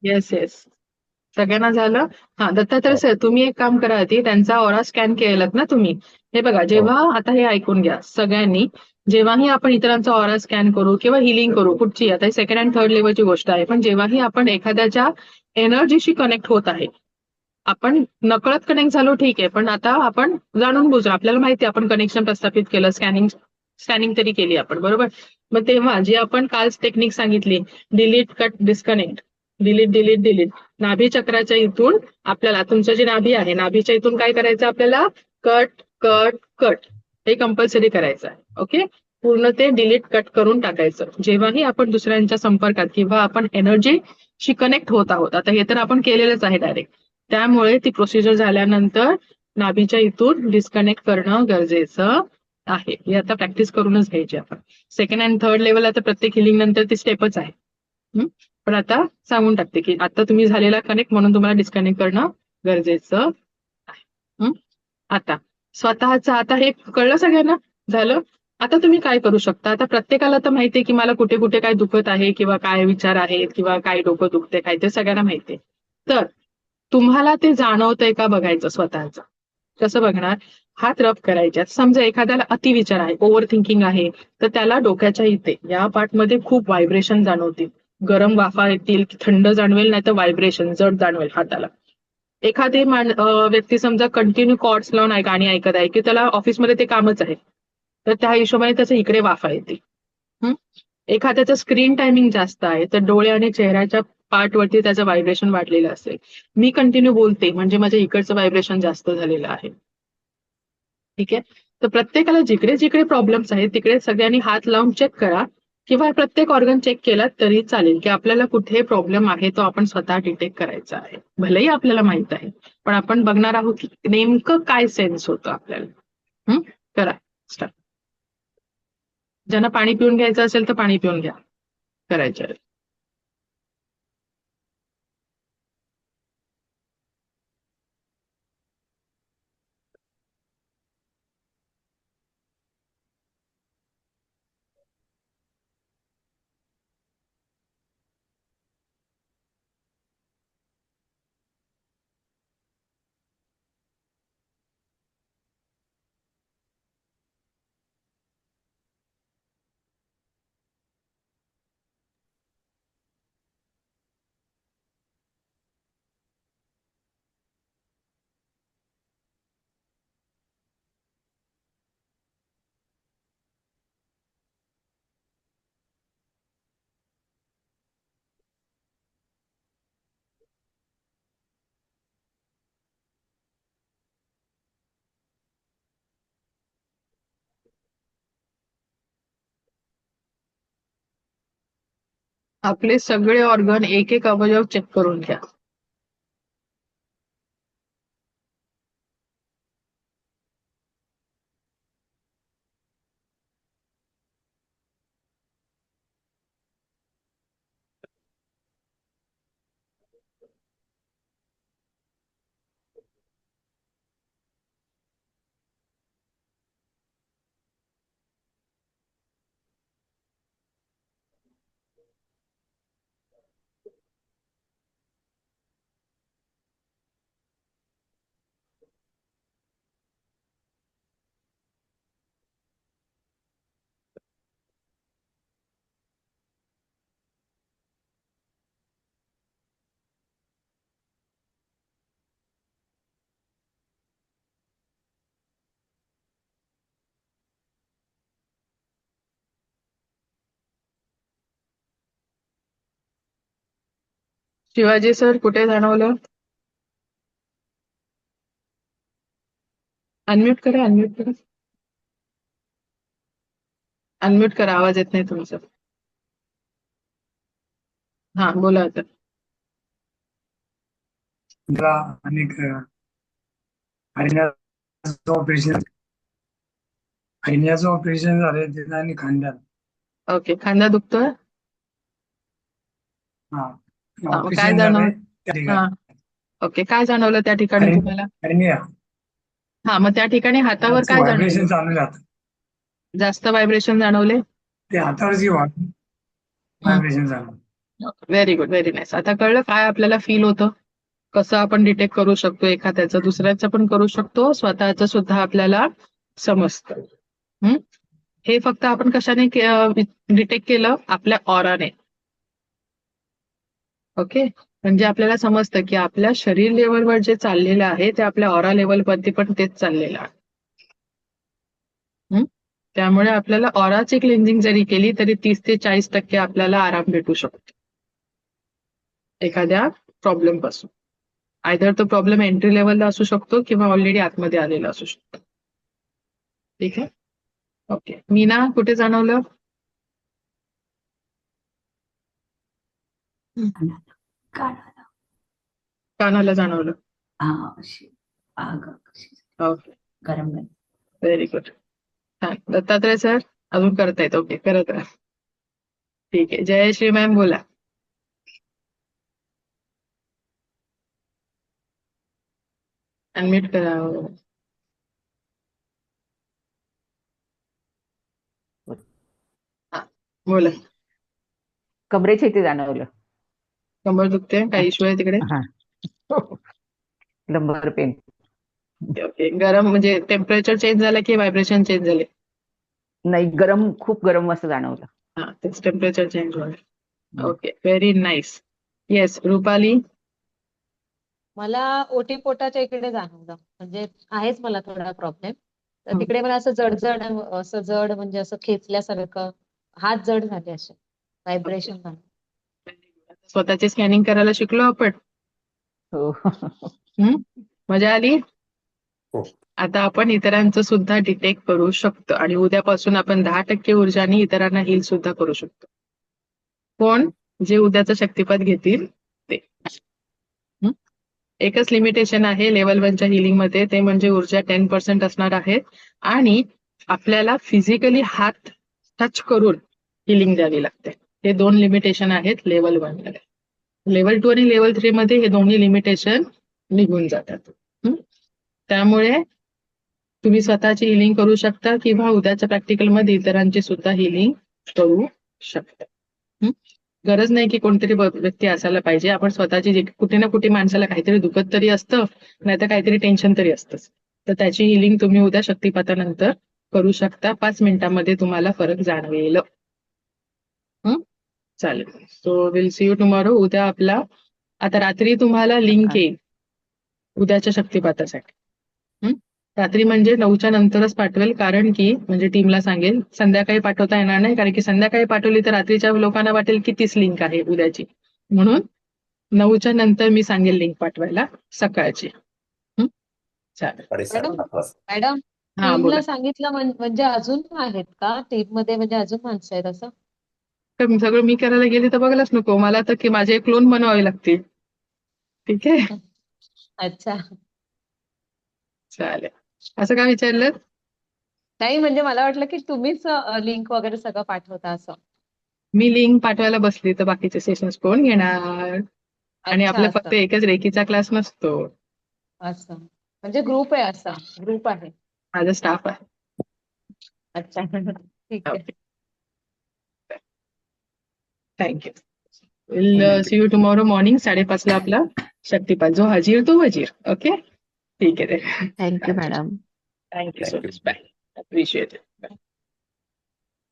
Yes yes. सगळ्यांना झालं? हा, दत्तात्रय हो सर, तुम्ही एक काम करा, आधी त्यांचा ऑरा स्कॅन केलेलात ना तुम्ही. हे बघा, हो जेव्हा आता हे ऐकून घ्या सगळ्यांनी, जेव्हाही आपण इतरांचा ऑरा स्कॅन करू किंवा हिलिंग करू, कुठची आता सेकंड अँड थर्ड लेवलची गोष्ट आहे, पण जेव्हाही आपण एखाद्याच्या एनर्जीशी कनेक्ट होत आहे, आपण नकळत कनेक्ट झालो ठीक आहे, पण आता आपण जाणून बुजून आपल्याला माहिती आहे आपण कनेक्शन प्रस्थापित केलं, स्कॅनिंग स्कॅनिंग तरी केली आपण, बरोबर? मग तेव्हा जी आपण काल टेक्निक सांगितली, delete cut disconnect, delete delete delete, नाभी चक्राच्या इथून आपल्याला, तुमचं जे नाभी आहे नाभीच्या इथून काय करायचं आपल्याला, कट कट कट, हे कंपल्सरी करायचं आहे. ओके. पूर्ण ते डिलीट कट करून टाकायचं जेव्हाही आपण दुसऱ्यांच्या संपर्कात किंवा आपण एनर्जीशी कनेक्ट होत आहोत. आता हे तर आपण केलेलंच आहे डायरेक्ट, त्यामुळे ती प्रोसिजर झाल्यानंतर नाभीच्या इथून डिस्कनेक्ट करणं गरजेचं आहे. हे आता प्रॅक्टिस करूनच घ्यायची आपण. सेकंड अँड थर्ड लेवल आता प्रत्येक हिलिंग नंतर ती स्टेपच आहे. पण आता सांगून टाकते की आता तुम्ही झालेला कनेक्ट म्हणून तुम्हाला डिस्कनेक्ट करणं गरजेचं आहे. आता स्वतःचं, आता हे कळलं सगळ्यांना? झालं? आता तुम्ही काय करू शकता, आता प्रत्येकाला तर माहितीये की मला कुठे कुठे काय दुखत आहे किंवा काय विचार आहेत किंवा काय डोकं दुखते काय, ते सगळ्यांना माहितीये. तर तुम्हाला ते जाणवतंय का बघायचं स्वतःचं. कसं बघणार? हात रब करायचे. समजा एखाद्याला अतिविचार आहे, ओव्हर थिंकिंग आहे, तर त्याला डोक्याच्या इथे या पार्टमध्ये खूप व्हायब्रेशन जाणवतील, गरम वाफा येतील, थंड जाणवेल, नाही तर व्हायब्रेशन जड जाणवेल हाताला. एखादी व्यक्ती समजा कंटिन्यू कॉर्ड्स लावून गाणी ऐकत आहे की त्याला ऑफिसमध्ये ते कामच आहे, तर त्या हिशोबाने त्याच्या इकडे वाफा येते. एखाद्याचं स्क्रीन टायमिंग जास्त आहे तर डोळे आणि चेहऱ्याच्या पार्टवरती त्याचं व्हायब्रेशन वाढलेलं असेल. मी कंटिन्यू बोलते म्हणजे माझ्या इकडचं व्हायब्रेशन जास्त झालेलं आहे. ठीक आहे. तर प्रत्येकाला जिकडे जिकडे प्रॉब्लेम्स आहेत तिकडे सगळ्यांनी हात लावून चेक करा, किंवा प्रत्येक ऑर्गन चेक केला तरी चालेल, की आपल्याला कुठे प्रॉब्लेम आहे तो आपण स्वतः डिटेक्ट करायचा आहे. भलेही आपल्याला माहित आहे, पण आपण बघणार आहोत की नेमकं काय सेन्स होतं आपल्याला. करा स्टार्ट. ज्यांना पाणी पिऊन घ्यायचं असेल तर पाणी पिऊन घ्या करायच्या वेळेस. आपले सगळे ऑर्गन एक एक अवयव चेक करून घ्या. शिवाजी सर कुठे जाणवलं? अनम्यूट करा, अनम्यूट करा. अनम्यूट करा, आवाज येत नाही तुमचा. हा बोला आता. मला अनेक हरिण्याचं ऑपरेशन झालंय तिथं आणि खांद्यात. ओके, खांदा दुखतोय? हा मग काय ऑपरेशन जाणवलं? झालंय त्या ठिकाणी. हा ओके, काय जाणवलं त्या ठिकाणी तुम्हाला? हरिनिया हा, मग त्या ठिकाणी हातावर काय व्हायब्रेशन जाणवलं? चालू आहे आता. जास्त व्हायब्रेशन जाणवले? ते हातावरची व्हायब्रेशन चालू. Very good, very nice. आता कळलं काय आपल्याला फील होतं, कसं आपण डिटेक्ट करू शकतो एखाद्याचं, दुसऱ्याचं पण करू शकतो, स्वतःचं सुद्धा आपल्याला समजतं. हे फक्त आपण कशाने डिटेक्ट केलं? आपल्या ऑराने. ओके, म्हणजे आपल्याला समजतं की आपल्या शरीर लेवलवर जे चाललेलं आहे ते आपल्या ऑरा लेवलवरती पण तेच चाललेलं आहे. त्यामुळे आपल्याला ऑराची क्लेन्झिंग जरी केली तरी 30 ते 40% आपल्याला आराम भेटू शकतो एखाद्या प्रॉब्लेम पासून. आयदर तो प्रॉब्लेम एंट्री लेवलला असू शकतो किंवा ऑलरेडी आतमध्ये आलेला असू शकतो. ठीक आहे, ओके. मीना कुठे जाणवलं? काढायला कानाला जाणवलं. अशी आग कशी ओके, गरम गरम. व्हेरी गुड, छान. दत्तात्रय सर अजून करतायत? ओके, करत राहा. ठीक आहे, जयश्री मॅम बोला. अनम्यूट करा. हा, बोला. कमरेच्या इथे जाणवलं. कंबर दुखते? काही इश्यू आहे तिकडे? हा लंबर पेन. ओके, गरम म्हणजे टेम्परेचर चेंज झालं की व्हायब्रेशन चेंज झाले? नाही, गरम, खूप गरम असं जाणवलं. हा, तेच टेम्परेचर चेंज होईल. Okay, very nice. Yes, Rupali. मला ओटी पोटाच्या इकडे जाणवलं, म्हणजे आहेच मला थोडा प्रॉब्लेम, तर तिकडे मला असं जड म्हणजे असं खेचल्यासारखं, हात जड झाले, असे व्हायब्रेशन झालं. स्वतःची स्कॅनिंग करायला शिकलो आपण. हो. मजा आली. हो. आता आपण इतरांचं सुद्धा डिटेक्ट करू शकतो आणि उद्यापासून आपण 10% ऊर्जानी इतरांना हील सुद्धा करू शकतो. कोण? जे उद्याचं शक्तिपात घेतील ते. एकच लिमिटेशन आहे लेवल 1च्या हिलिंग मध्ये, ते म्हणजे ऊर्जा 10% असणार आहे आणि आपल्याला फिजिकली हात टच करून हिलिंग द्यावी लागते. हे 2 लिमिटेशन आहेत लेवल 1 मध्ये. लेवल 2 आणि लेवल 3 मध्ये हे दोन्ही लिमिटेशन निघून जातात. त्यामुळे तुम्ही स्वतःची हिलिंग करू शकता किंवा उद्याच्या प्रॅक्टिकल मध्ये इतरांची सुद्धा हिलिंग करू शकता. गरज नाही की कोणतरी व्यक्ती असायला पाहिजे. आपण स्वतःची कुठे ना कुठे माणसाला काहीतरी दुखत तरी असतं, नाहीतर काहीतरी टेन्शन तरी असतंच, तर त्याची हिलिंग तुम्ही उद्या शक्तिपातानंतर करू शकता. 5 मिनिटांमध्ये तुम्हाला फरक जाणवेल. चालेल, so will see you tomorrow. उद्या आपला आता रात्री तुम्हाला लिंक येईल उद्याच्या शक्तिपातासाठी. रात्री म्हणजे 9च्या नंतरच पाठवेल, कारण की म्हणजे टीमला सांगेल संध्याकाळी पाठवता येणार नाही, कारण की संध्याकाळी पाठवली तर रात्रीच्या लोकांना वाटेल की तीच लिंक आहे उद्याची, म्हणून 9च्या नंतर मी सांगेल लिंक पाठवायला सकाळची. चालेल मॅडम, हा बोला. टीमला सांगितलं म्हणजे अजून आहेत का टीम मध्ये, म्हणजे अजून माणसं आहेत असं? तर सगळं मी करायला गेली तर बघायलाच नको मला, तर की माझे क्लोन बनवावे लागतील. ठीक आहे, अच्छा, चालेल. असं काय विचारलं? नाही म्हणजे मला वाटलं की तुम्हीच लिंक वगैरे सगळं पाठवता असं. मी लिंक पाठवायला बसली तर बाकीचे सेशन्स कोण घेणार? आणि अच्छा, आपलं असं फक्त एकच रेकीचा क्लास नसतो, असं म्हणजे ग्रुप आहे, असा ग्रुप आहे. माझा स्टाफ आहे. अच्छा, ठीक आहे. Thank you. Will see you tomorrow morning 5:30 ला आपला शक्तिपात. जो हजीर तो वजीर. ओके, ठीक आहे. Thank you madam. Thank you so much. Bye. Appreciate it.